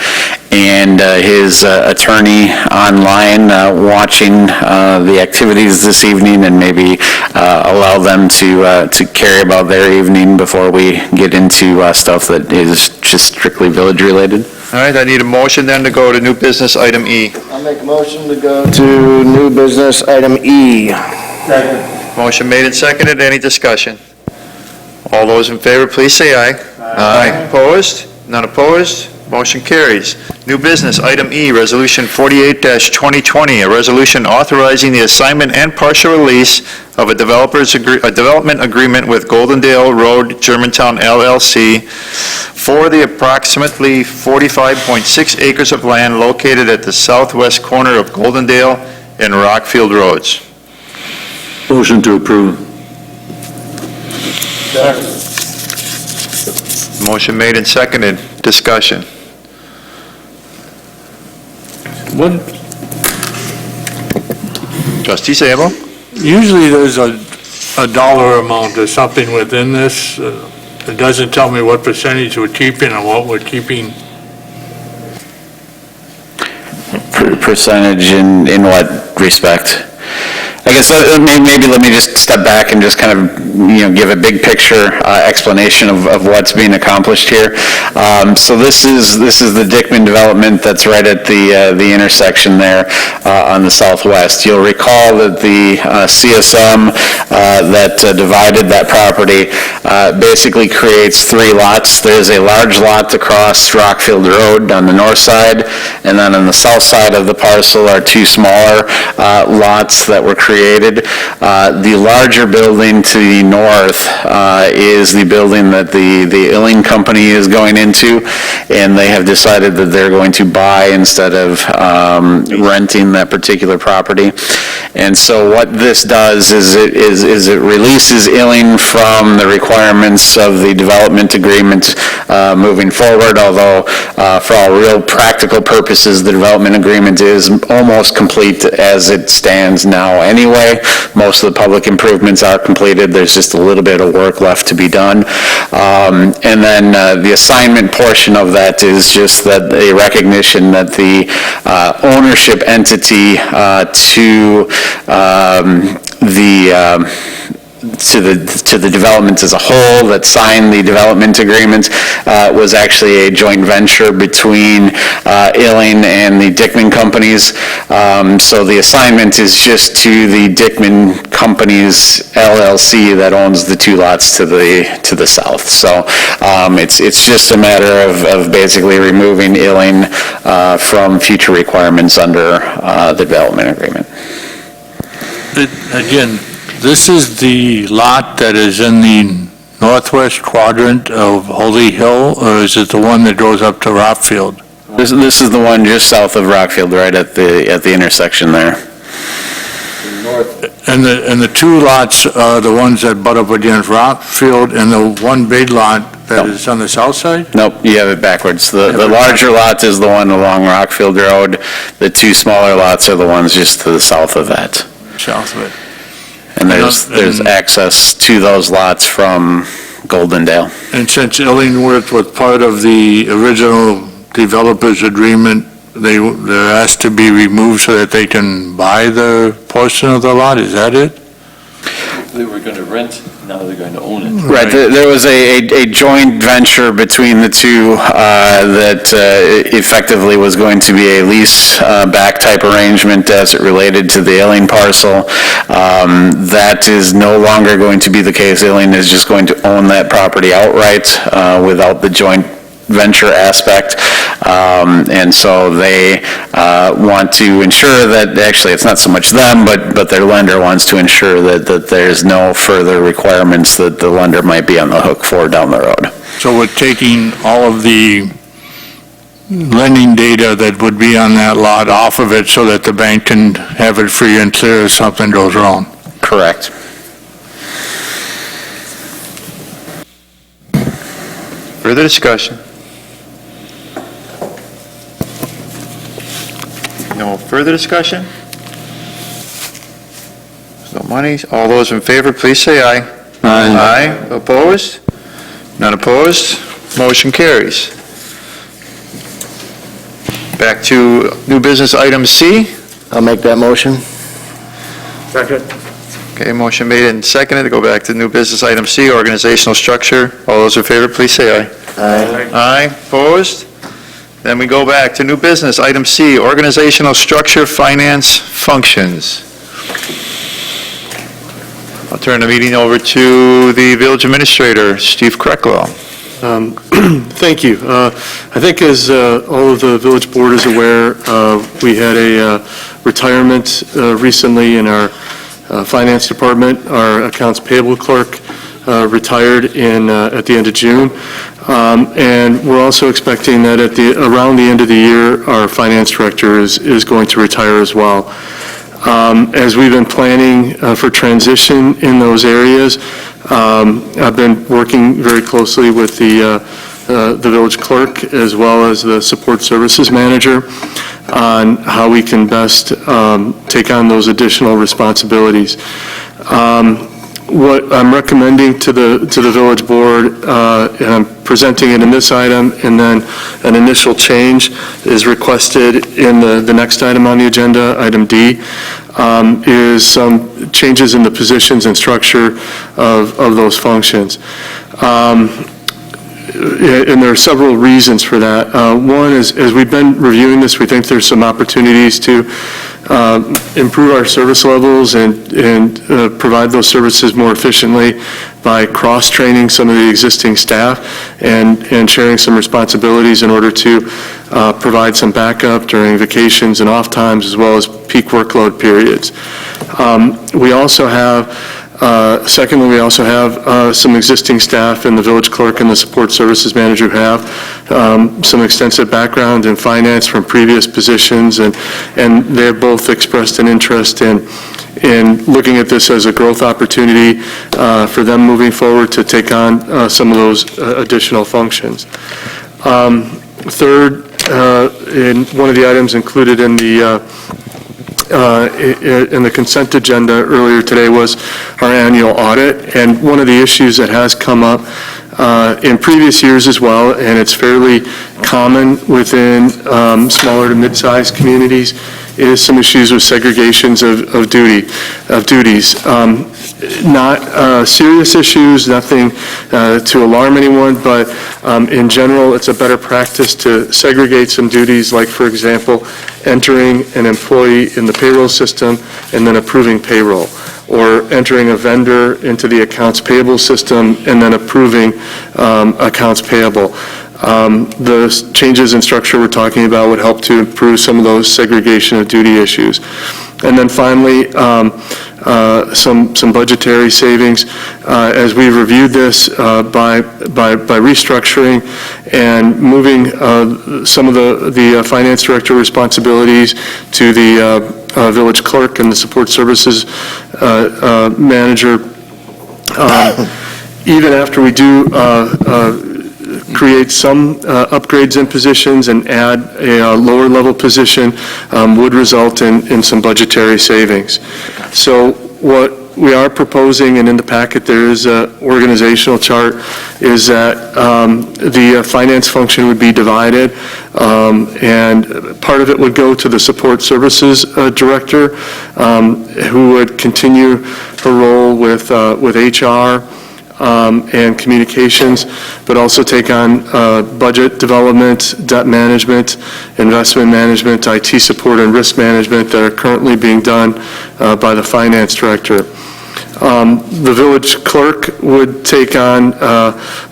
and his attorney online watching the activities this evening, and maybe allow them to carry about their evening before we get into stuff that is just strictly village-related. All right, I need a motion then to go to new business item E. I'll make a motion to go to new business item E. Motion made and seconded. Any discussion? All those in favor, please say aye. Aye. Opposed? None opposed? Motion carries. New business, item E, Resolution 48-2020, a resolution authorizing the assignment and partial release of a development agreement with Goldendale Road Germantown LLC for the approximately 45.6 acres of land located at the southwest corner of Goldendale and Rockfield Roads. Motion to approve. Motion made and seconded. Discussion. Trustee Zabel? Usually there's a dollar amount or something within this. It doesn't tell me what percentage we're keeping and what we're keeping. Percentage in what respect? I guess maybe let me just step back and just kind of, give a big picture explanation of what's being accomplished here. So this is the Dickman development that's right at the intersection there on the southwest. You'll recall that the CSM that divided that property basically creates 3 lots. There's a large lot across Rockfield Road on the north side, and then on the south side of the parcel are 2 smaller lots that were created created. The larger building to the north is the building that the Illing Company is going into, and they have decided that they're going to buy instead of renting that particular property. And so what this does is it releases Illing from the requirements of the development agreement moving forward, although for all real practical purposes, the development agreement is almost complete as it stands now anyway. Most of the public improvements are completed. There's just a little bit of work left to be done. And then the assignment portion of that is just that a recognition that the ownership entity to the development as a whole that signed the development agreement was actually a joint venture between Illing and the Dickman Companies. So the assignment is just to the Dickman Companies LLC that owns the two lots to the south. So it's just a matter of basically removing Illing from future requirements under the development agreement. Again, this is the lot that is in the northwest quadrant of Holy Hill, or is it the one that goes up to Rockfield? This is the one just south of Rockfield, right at the intersection there. And the two lots are the ones that butt up against Rockfield, and the one big lot that is on the south side? Nope, you have it backwards. The larger lot is the one along Rockfield Road. The two smaller lots are the ones just to the south of that. South of it. And there's access to those lots from Goldendale. And since Illingworth was part of the original developers agreement, they're asked to be removed so that they can buy the portion of the lot, is that it? They were going to rent, now they're going to own it. Right, there was a joint venture between the two that effectively was going to be a lease-back type arrangement as it related to the Illing parcel. That is no longer going to be the case. Illing is just going to own that property outright without the joint venture aspect, and so they want to ensure that, actually, it's not so much them, but their lender wants to ensure that there's no further requirements that the lender might be on the hook for down the road. So we're taking all of the lending data that would be on that lot off of it so that the bank can have it free and clear if something goes wrong? Correct. Further discussion? No further discussion? There's no money. All those in favor, please say aye. Aye. Opposed? None opposed? Motion carries. Back to new business item C. I'll make that motion. Second. Okay, motion made and seconded to go back to new business item C, organizational structure. All those in favor, please say aye. Aye. Aye. Opposed? Then we go back to new business, item C, organizational structure, finance, functions. I'll turn the meeting over to the village administrator, Steve Kreckwell. Thank you. I think as all of the village board is aware, we had a retirement recently in our finance department. Our accounts payable clerk retired at the end of June. And we're also expecting that around the end of the year, our finance director is going to retire as well. As we've been planning for transition in those areas, I've been working very closely with the village clerk as well as the support services manager on how we can best take on those additional responsibilities. What I'm recommending to the village board, and I'm presenting it in this item, and then an initial change is requested in the next item on the agenda, item D, is some changes in the positions and structure of those functions. And there are several reasons for that. One is, as we've been reviewing this, we think there's some opportunities to improve our service levels and provide those services more efficiently by cross-training some of the existing staff and sharing some responsibilities in order to provide some backup during vacations and off times as well as peak workload periods. We also have Secondly, we also have some existing staff in the village clerk and the support services manager who have some extensive background in finance from previous positions, and they've both expressed an interest in looking at this as a growth opportunity for them moving forward to take on some of those additional functions. Third, in one of the items included in the consent agenda earlier today was our annual audit, and one of the issues that has come up in previous years as well, and it's fairly common within smaller to mid-sized communities, is some issues with segregations of duties. Not serious issues, nothing to alarm anyone, but in general, it's a better practice to segregate some duties, like, for example, entering an employee in the payroll system and then approving payroll, or entering a vendor into the accounts payable system and then approving accounts payable. The changes in structure we're talking about would help to improve some of those segregation of duty issues. And then finally, some budgetary savings. As we reviewed this by restructuring and moving some of the finance director responsibilities to the village clerk and the support services manager, even after we do create some upgrades in positions and add a lower level position, would result in some budgetary savings. So what we are proposing, and in the packet there is an organizational chart, is that the finance function would be divided, and part of it would go to the support services director, who would continue her role with HR, and communications, but also take on budget development, debt management, investment management, IT support, and risk management that are currently being done by the finance director. The village clerk would take on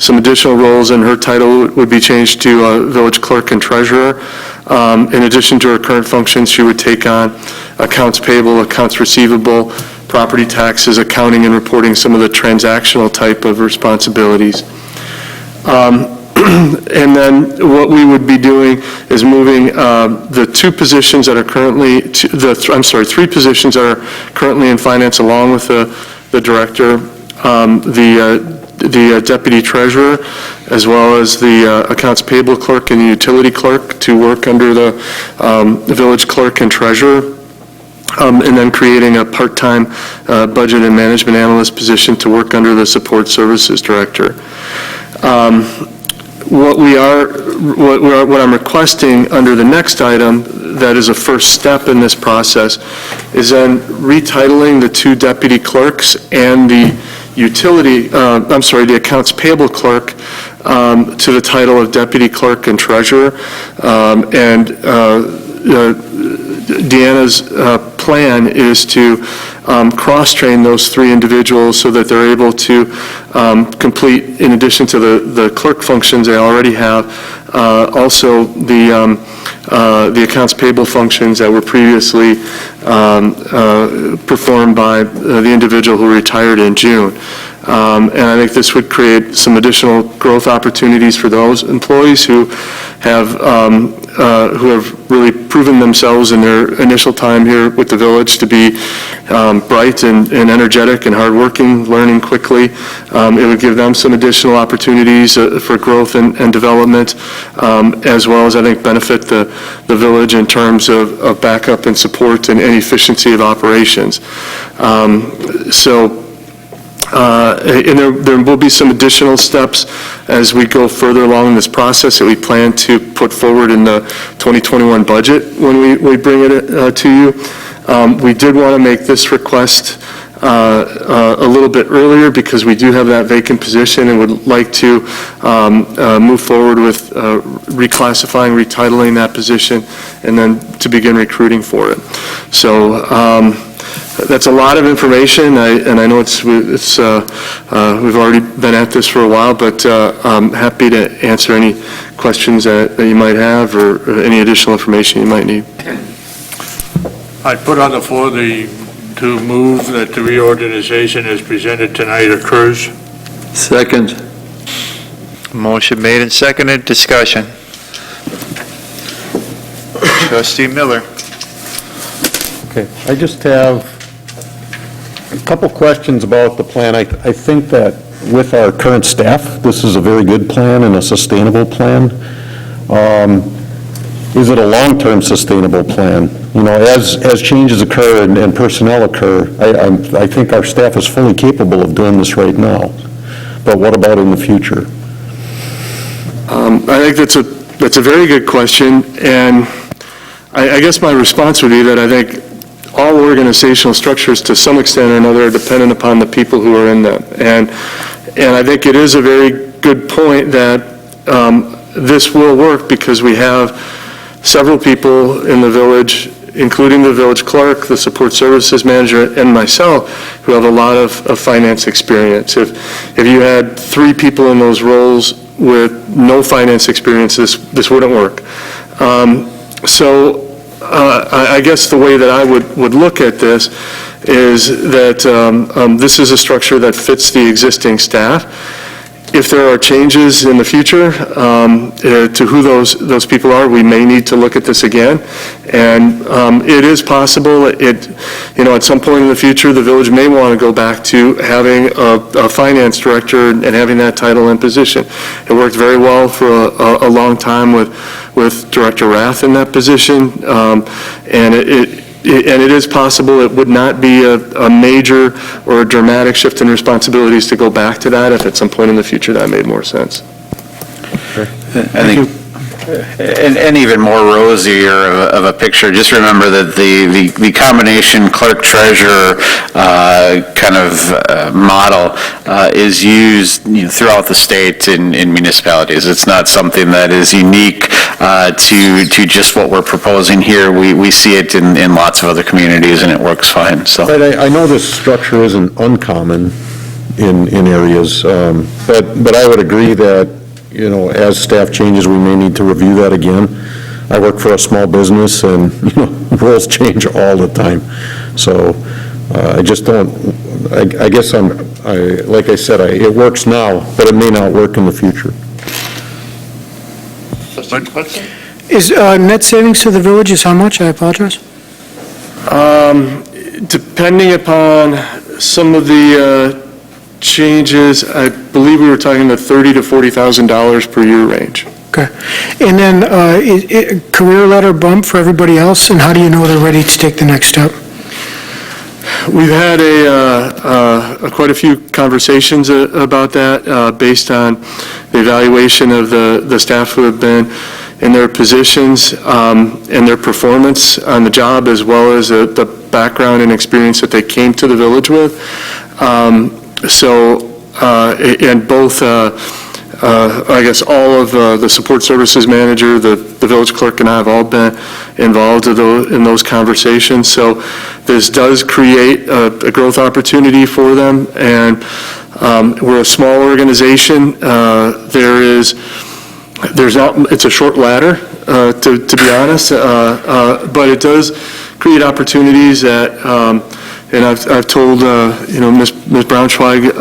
some additional roles, and her title would be changed to village clerk and treasurer. In addition to her current functions, she would take on accounts payable, accounts receivable, property taxes, accounting, and reporting, some of the transactional type of responsibilities. And then what we would be doing is moving the three positions that are currently in finance, along with the director, the deputy treasurer, as well as the accounts payable clerk and the utility clerk, to work under the village clerk and treasurer. And then creating a part-time budget and management analyst position to work under the support services director. What I'm requesting under the next item, that is a first step in this process, is then retitling the two deputy clerks and the the accounts payable clerk to the title of deputy clerk and treasurer, Deanna's plan is to cross-train those three individuals so that they're able to complete, in addition to the clerk functions they already have, also the accounts payable functions that were previously performed by the individual who retired in June. And I think this would create some additional growth opportunities for those employees who have really proven themselves in their initial time here with the village to be bright and energetic and hardworking, learning quickly. It would give them some additional opportunities for growth and development, as well as, I think, benefit the village in terms of backup and support and efficiency of operations. And there will be some additional steps as we go further along in this process that we plan to put forward in the 2021 budget when we bring it to you. We did want to make this request a little bit earlier because we do have that vacant position and would like to move forward with reclassifying, retitling that position and then to begin recruiting for it. So that's a lot of information, and I know we've already been at this for a while, but I'm happy to answer any questions that you might have or any additional information you might need. I put on the floor to move that the reorganization as presented tonight occurs. Second. Motion made and seconded, discussion. Trustee Miller. Okay, I just have a couple questions about the plan. I think that with our current staff, this is a very good plan and a sustainable plan. Is it a long-term sustainable plan? You know, as changes occur and personnel occur, I think our staff is fully capable of doing this right now. But what about in the future? I think that's a very good question, and I guess my response would be that I think all organizational structures to some extent or another are dependent upon the people who are in them. And I think it is a very good point that this will work because we have several people in the village, including the village clerk, the support services manager, and myself, who have a lot of finance experience. If you had 3 people in those roles with no finance experience, this wouldn't work. So I guess the way that I would look at this is that this is a structure that fits the existing staff. If there are changes in the future to who those people are, we may need to look at this again. And it is possible, at some point in the future, the village may want to go back to having a finance director and having that title and position. It worked very well for a long time with Director Rath in that position, and it is possible it would not be a major or a dramatic shift in responsibilities to go back to that if at some point in the future that made more sense. I think, and even more rosier of a picture, just remember that the combination clerk-treasurer kind of model is used throughout the state in municipalities. It's not something that is unique to just what we're proposing here. We see it in lots of other communities, and it works fine, so. But I know this structure isn't uncommon in areas, but I would agree that, as staff changes, we may need to review that again. I work for a small business, and, roles change all the time. So I just don't, I guess like I said, it works now, but it may not work in the future. Is net savings to the village is how much? I apologize. Depending upon some of the changes, I believe we were talking the $30,000 to $40,000 per year range. Okay. And then career ladder bump for everybody else, and how do you know they're ready to take the next step? We've had quite a few conversations about that based on the evaluation of the staff who have been in their positions and their performance on the job, as well as the background and experience that they came to the village with. And both, I guess, all of the support services manager, the village clerk, and I have all been involved in those conversations. So this does create a growth opportunity for them, and we're a small organization. It's a short ladder, to be honest, but it does create opportunities that. And I've told, Ms. Braunschweig,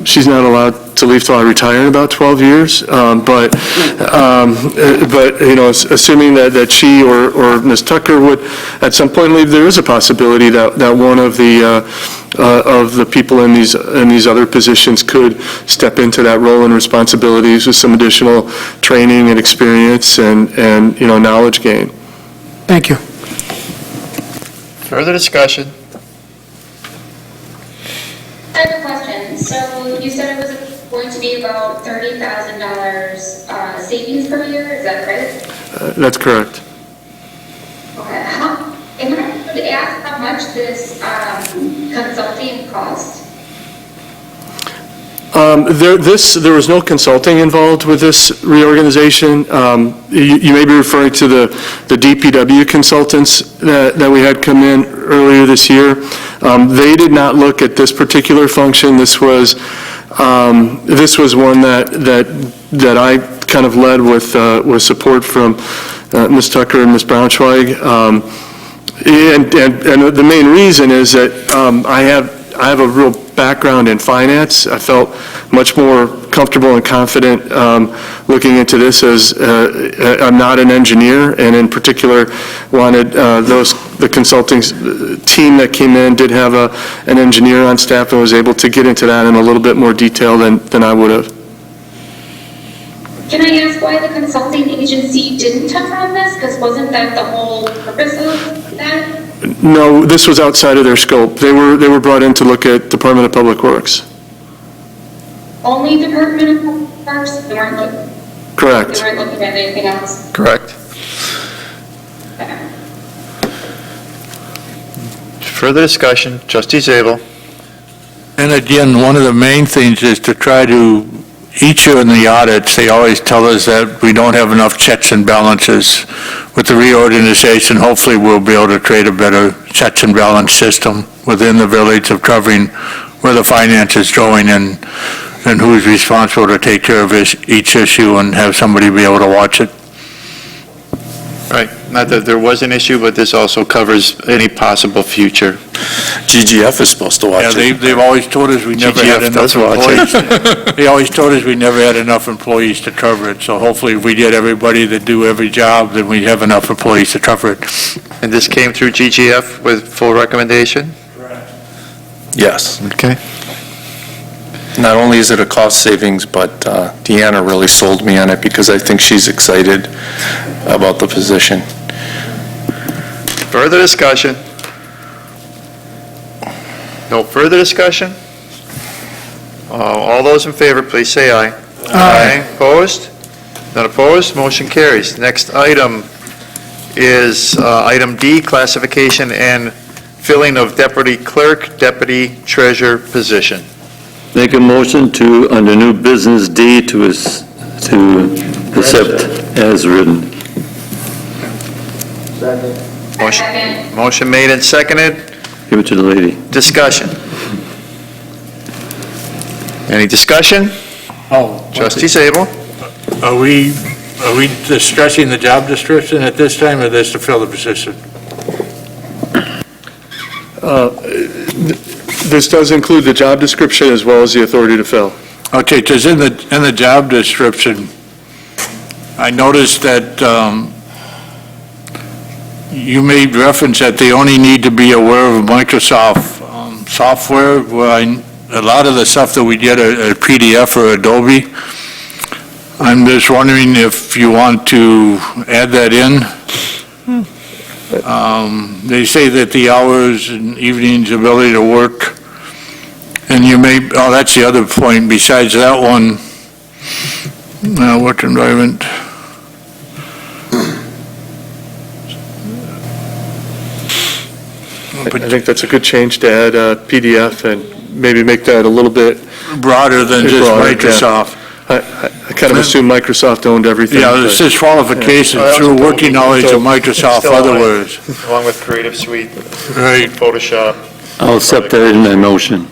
she's not allowed to leave till I retire in about 12 years. But assuming that she or Ms. Tucker would at some point leave, there is a possibility that one of the people in these other positions could step into that role and responsibilities with some additional training and experience and knowledge gain. Thank you. Further discussion? I have a question. So you said it was going to be about $30,000 savings per year, is that right? That's correct. Okay. Am I able to ask how much this consulting cost? There was no consulting involved with this reorganization. You may be referring to the DPW consultants that we had come in earlier this year. They did not look at this particular function. This was one that I kind of led with support from Ms. Tucker and Ms. Braunschweig. And the main reason is that I have a real background in finance. I felt much more comfortable and confident looking into this as I'm not an engineer, and in particular wanted the consulting team that came in did have an engineer on staff and was able to get into that in a little bit more detail than I would have. Can I ask why the consulting agency didn't touch on this? Because wasn't that the whole purpose of that? No, this was outside of their scope. They were brought in to look at Department of Public Works. Only Department of Public Works? They weren't looking, Correct. they weren't looking at anything else? Correct. Further discussion, trustee Zabel. And again, one of the main things is to try to, each year in the audits, they always tell us that we don't have enough checks and balances. With the reorganization, hopefully we'll be able to create a better checks and balance system within the village of covering where the finance is going and who's responsible to take care of each issue and have somebody be able to watch it. Right, not that there was an issue, but this also covers any possible future. GGF is supposed to watch Yeah, it. they've always told us we never had GGF enough does watch employees. They always told us we never had enough employees to cover it, so hopefully if we get everybody to do every job, then we have enough employees to cover it. And this came through GGF with full recommendation? Yes. Okay. Not only is it a cost savings, but Deanna really sold me on it because I think she's excited about the position. Further discussion? No further discussion? All those in favor, please say aye. Aye. Opposed? None opposed, motion carries. Next item is item D, classification and filling of deputy clerk, deputy treasurer position. Make a motion to, under new business D, to accept as written. Motion made and seconded. Give it to the lady. Discussion. Any discussion? Oh. Trustee Zabel? Are we discussing the job description at this time, or this to fill the position? This does include the job description as well as the authority to fill. Okay, because in the job description, I noticed that you made reference that they only need to be aware of Microsoft software. Well, a lot of the stuff that we get a PDF or Adobe. I'm just wondering if you want to add that in. They say that the hours and evenings ability to work, and you may, oh, that's the other point, besides that one, work environment. I think that's a good change to add a PDF and maybe make that a little bit broader than just broader, Microsoft. Yeah. I kind of assumed Microsoft owned everything. Yeah, it says qualifications through working knowledge of Microsoft, other words. Along with Creative Suite, Right. Photoshop. I'll accept that in my motion.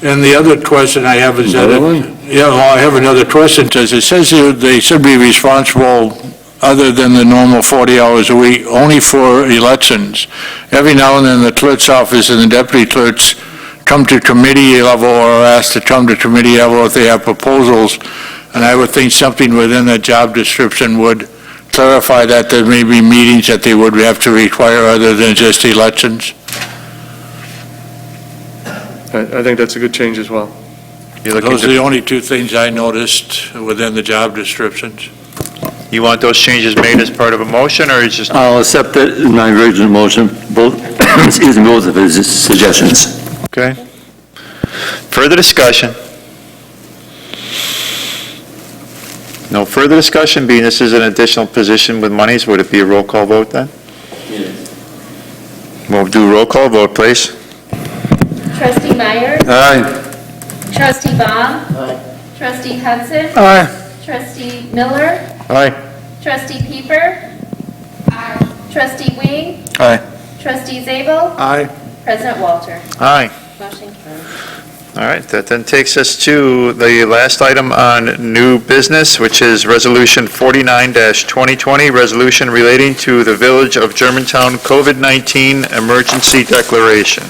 And the other question I have is that, Another one? yeah, well, I have another question, because it says here they should be responsible, other than the normal 40 hours a week, only for elections. Every now and then, the clerk's office and the deputy clerks come to committee level or are asked to come to committee level if they have proposals, and I would think something within the job description would clarify that there may be meetings that they would have to require other than just elections. I think that's a good change as well. Those are the only two things I noticed within the job descriptions. You want those changes made as part of a motion, or is just? I'll accept that in my original motion, both, excuse me, both of his suggestions. Okay. Further discussion? No further discussion, being this is an additional position with monies, would it be a roll call vote then? We'll do roll call vote, please. Trustee Myers? Aye. Trustee Baum? Trustee Hudson? Aye. Trustee Miller? Aye. Trustee Peeper? Aye. Trustee Wing? Aye. Trustee Zabel? Aye. President Walter? Aye. Motion carries. All right, that then takes us to the last item on new business, which is Resolution 49-2020, resolution relating to the Village of Germantown COVID-19 emergency declaration.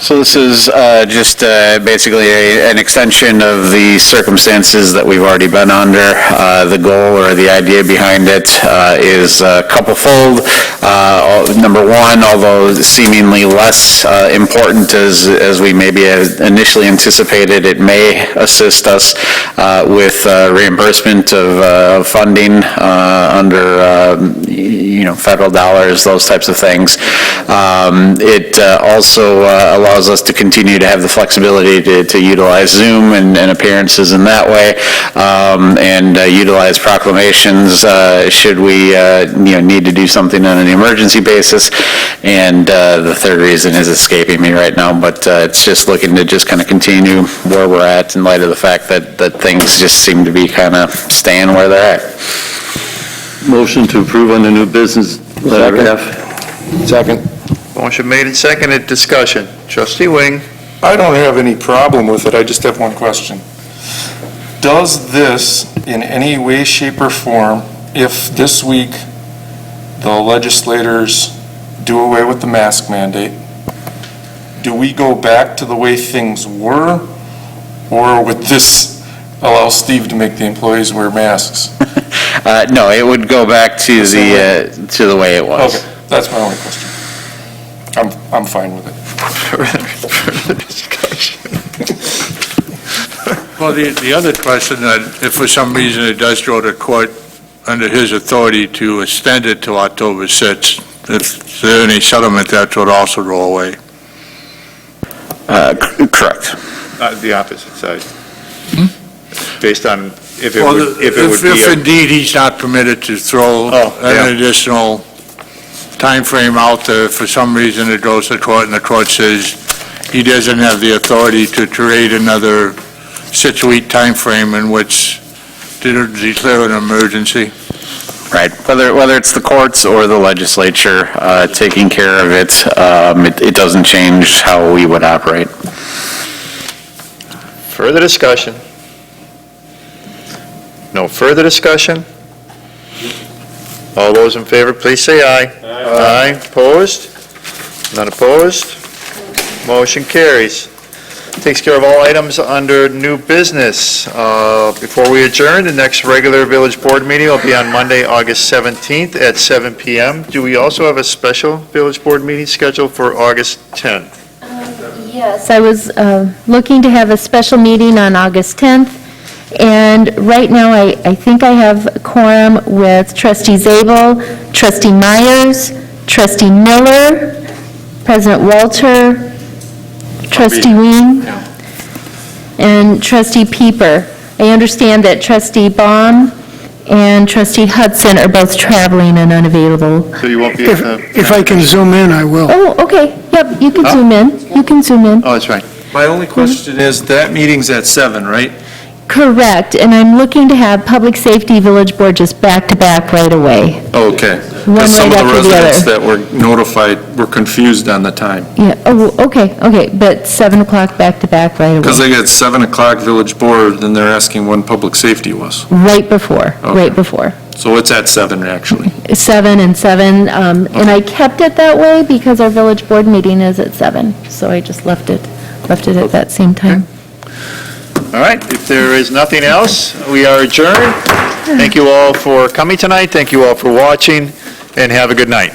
So this is just basically an extension of the circumstances that we've already been under. The goal or the idea behind it is couple-fold. Number one, although seemingly less important as we maybe had initially anticipated, it may assist us with reimbursement of funding under federal dollars, those types of things. It also allows us to continue to have the flexibility to utilize Zoom and appearances in that way, and utilize proclamations should we need to do something on an emergency basis. And the third reason is escaping me right now, but it's just looking to just kind of continue where we're at in light of the fact that things just seem to be kind of staying where they're at. Motion to approve on the new business, letter F. Second. Motion made and seconded, discussion. Trustee Wing? I don't have any problem with it, I just have one question. Does this, in any way, shape, or form, if this week the legislators do away with the mask mandate, do we go back to the way things were, or would this allow Steve to make the employees wear masks? No, it would go back to the way it was. Okay, that's my only question. I'm fine with it. Further discussion. Well, the other question, that if for some reason it does go to court under his authority to extend it to October 6th, if there's any settlement, that would also go away. Correct. The opposite side. Based on if it Well, would be. if indeed he's not permitted to throw an additional time frame out there, for some reason it goes to court and the court says he doesn't have the authority to create another 6-week time frame in which to declare an emergency. Right, whether it's the courts or the legislature taking care of it, it doesn't change how we would operate. Further discussion? No further discussion? All those in favor, please say aye. Aye. Opposed? None opposed? Motion carries. Takes care of all items under new business. Before we adjourn, the next regular village board meeting will be on Monday, August 17th at 7 p.m. Do we also have a special village board meeting scheduled for August 10th? Yes, I was looking to have a special meeting on August 10th, and right now I think I have a quorum with Trustee Zabel, Trustee Myers, Trustee Miller, President Walter, Trustee Wing, and Trustee Peeper. I understand that Trustee Baum and Trustee Hudson are both traveling and unavailable. So you won't be at the... If I can zoom in, I will. Oh, okay, yep, you can zoom in, you can zoom in. Oh, that's right. My only question is, that meeting's at 7, right? Correct, and I'm looking to have Public Safety Village Board just back-to-back right away. Okay. One Because some of right the after the residents other. that were notified were confused on the time. Yeah, oh, okay, but 7 o'clock back-to-back right away. Because they got 7 o'clock village board, then they're asking when public safety was. Right before, right before. So it's at 7, actually. 7 and 7, and I kept it that way because our village board meeting is at 7, so I just left it at that same time. All right, if there is nothing else, we are adjourned. Thank you all for coming tonight, thank you all for watching, and have a good night.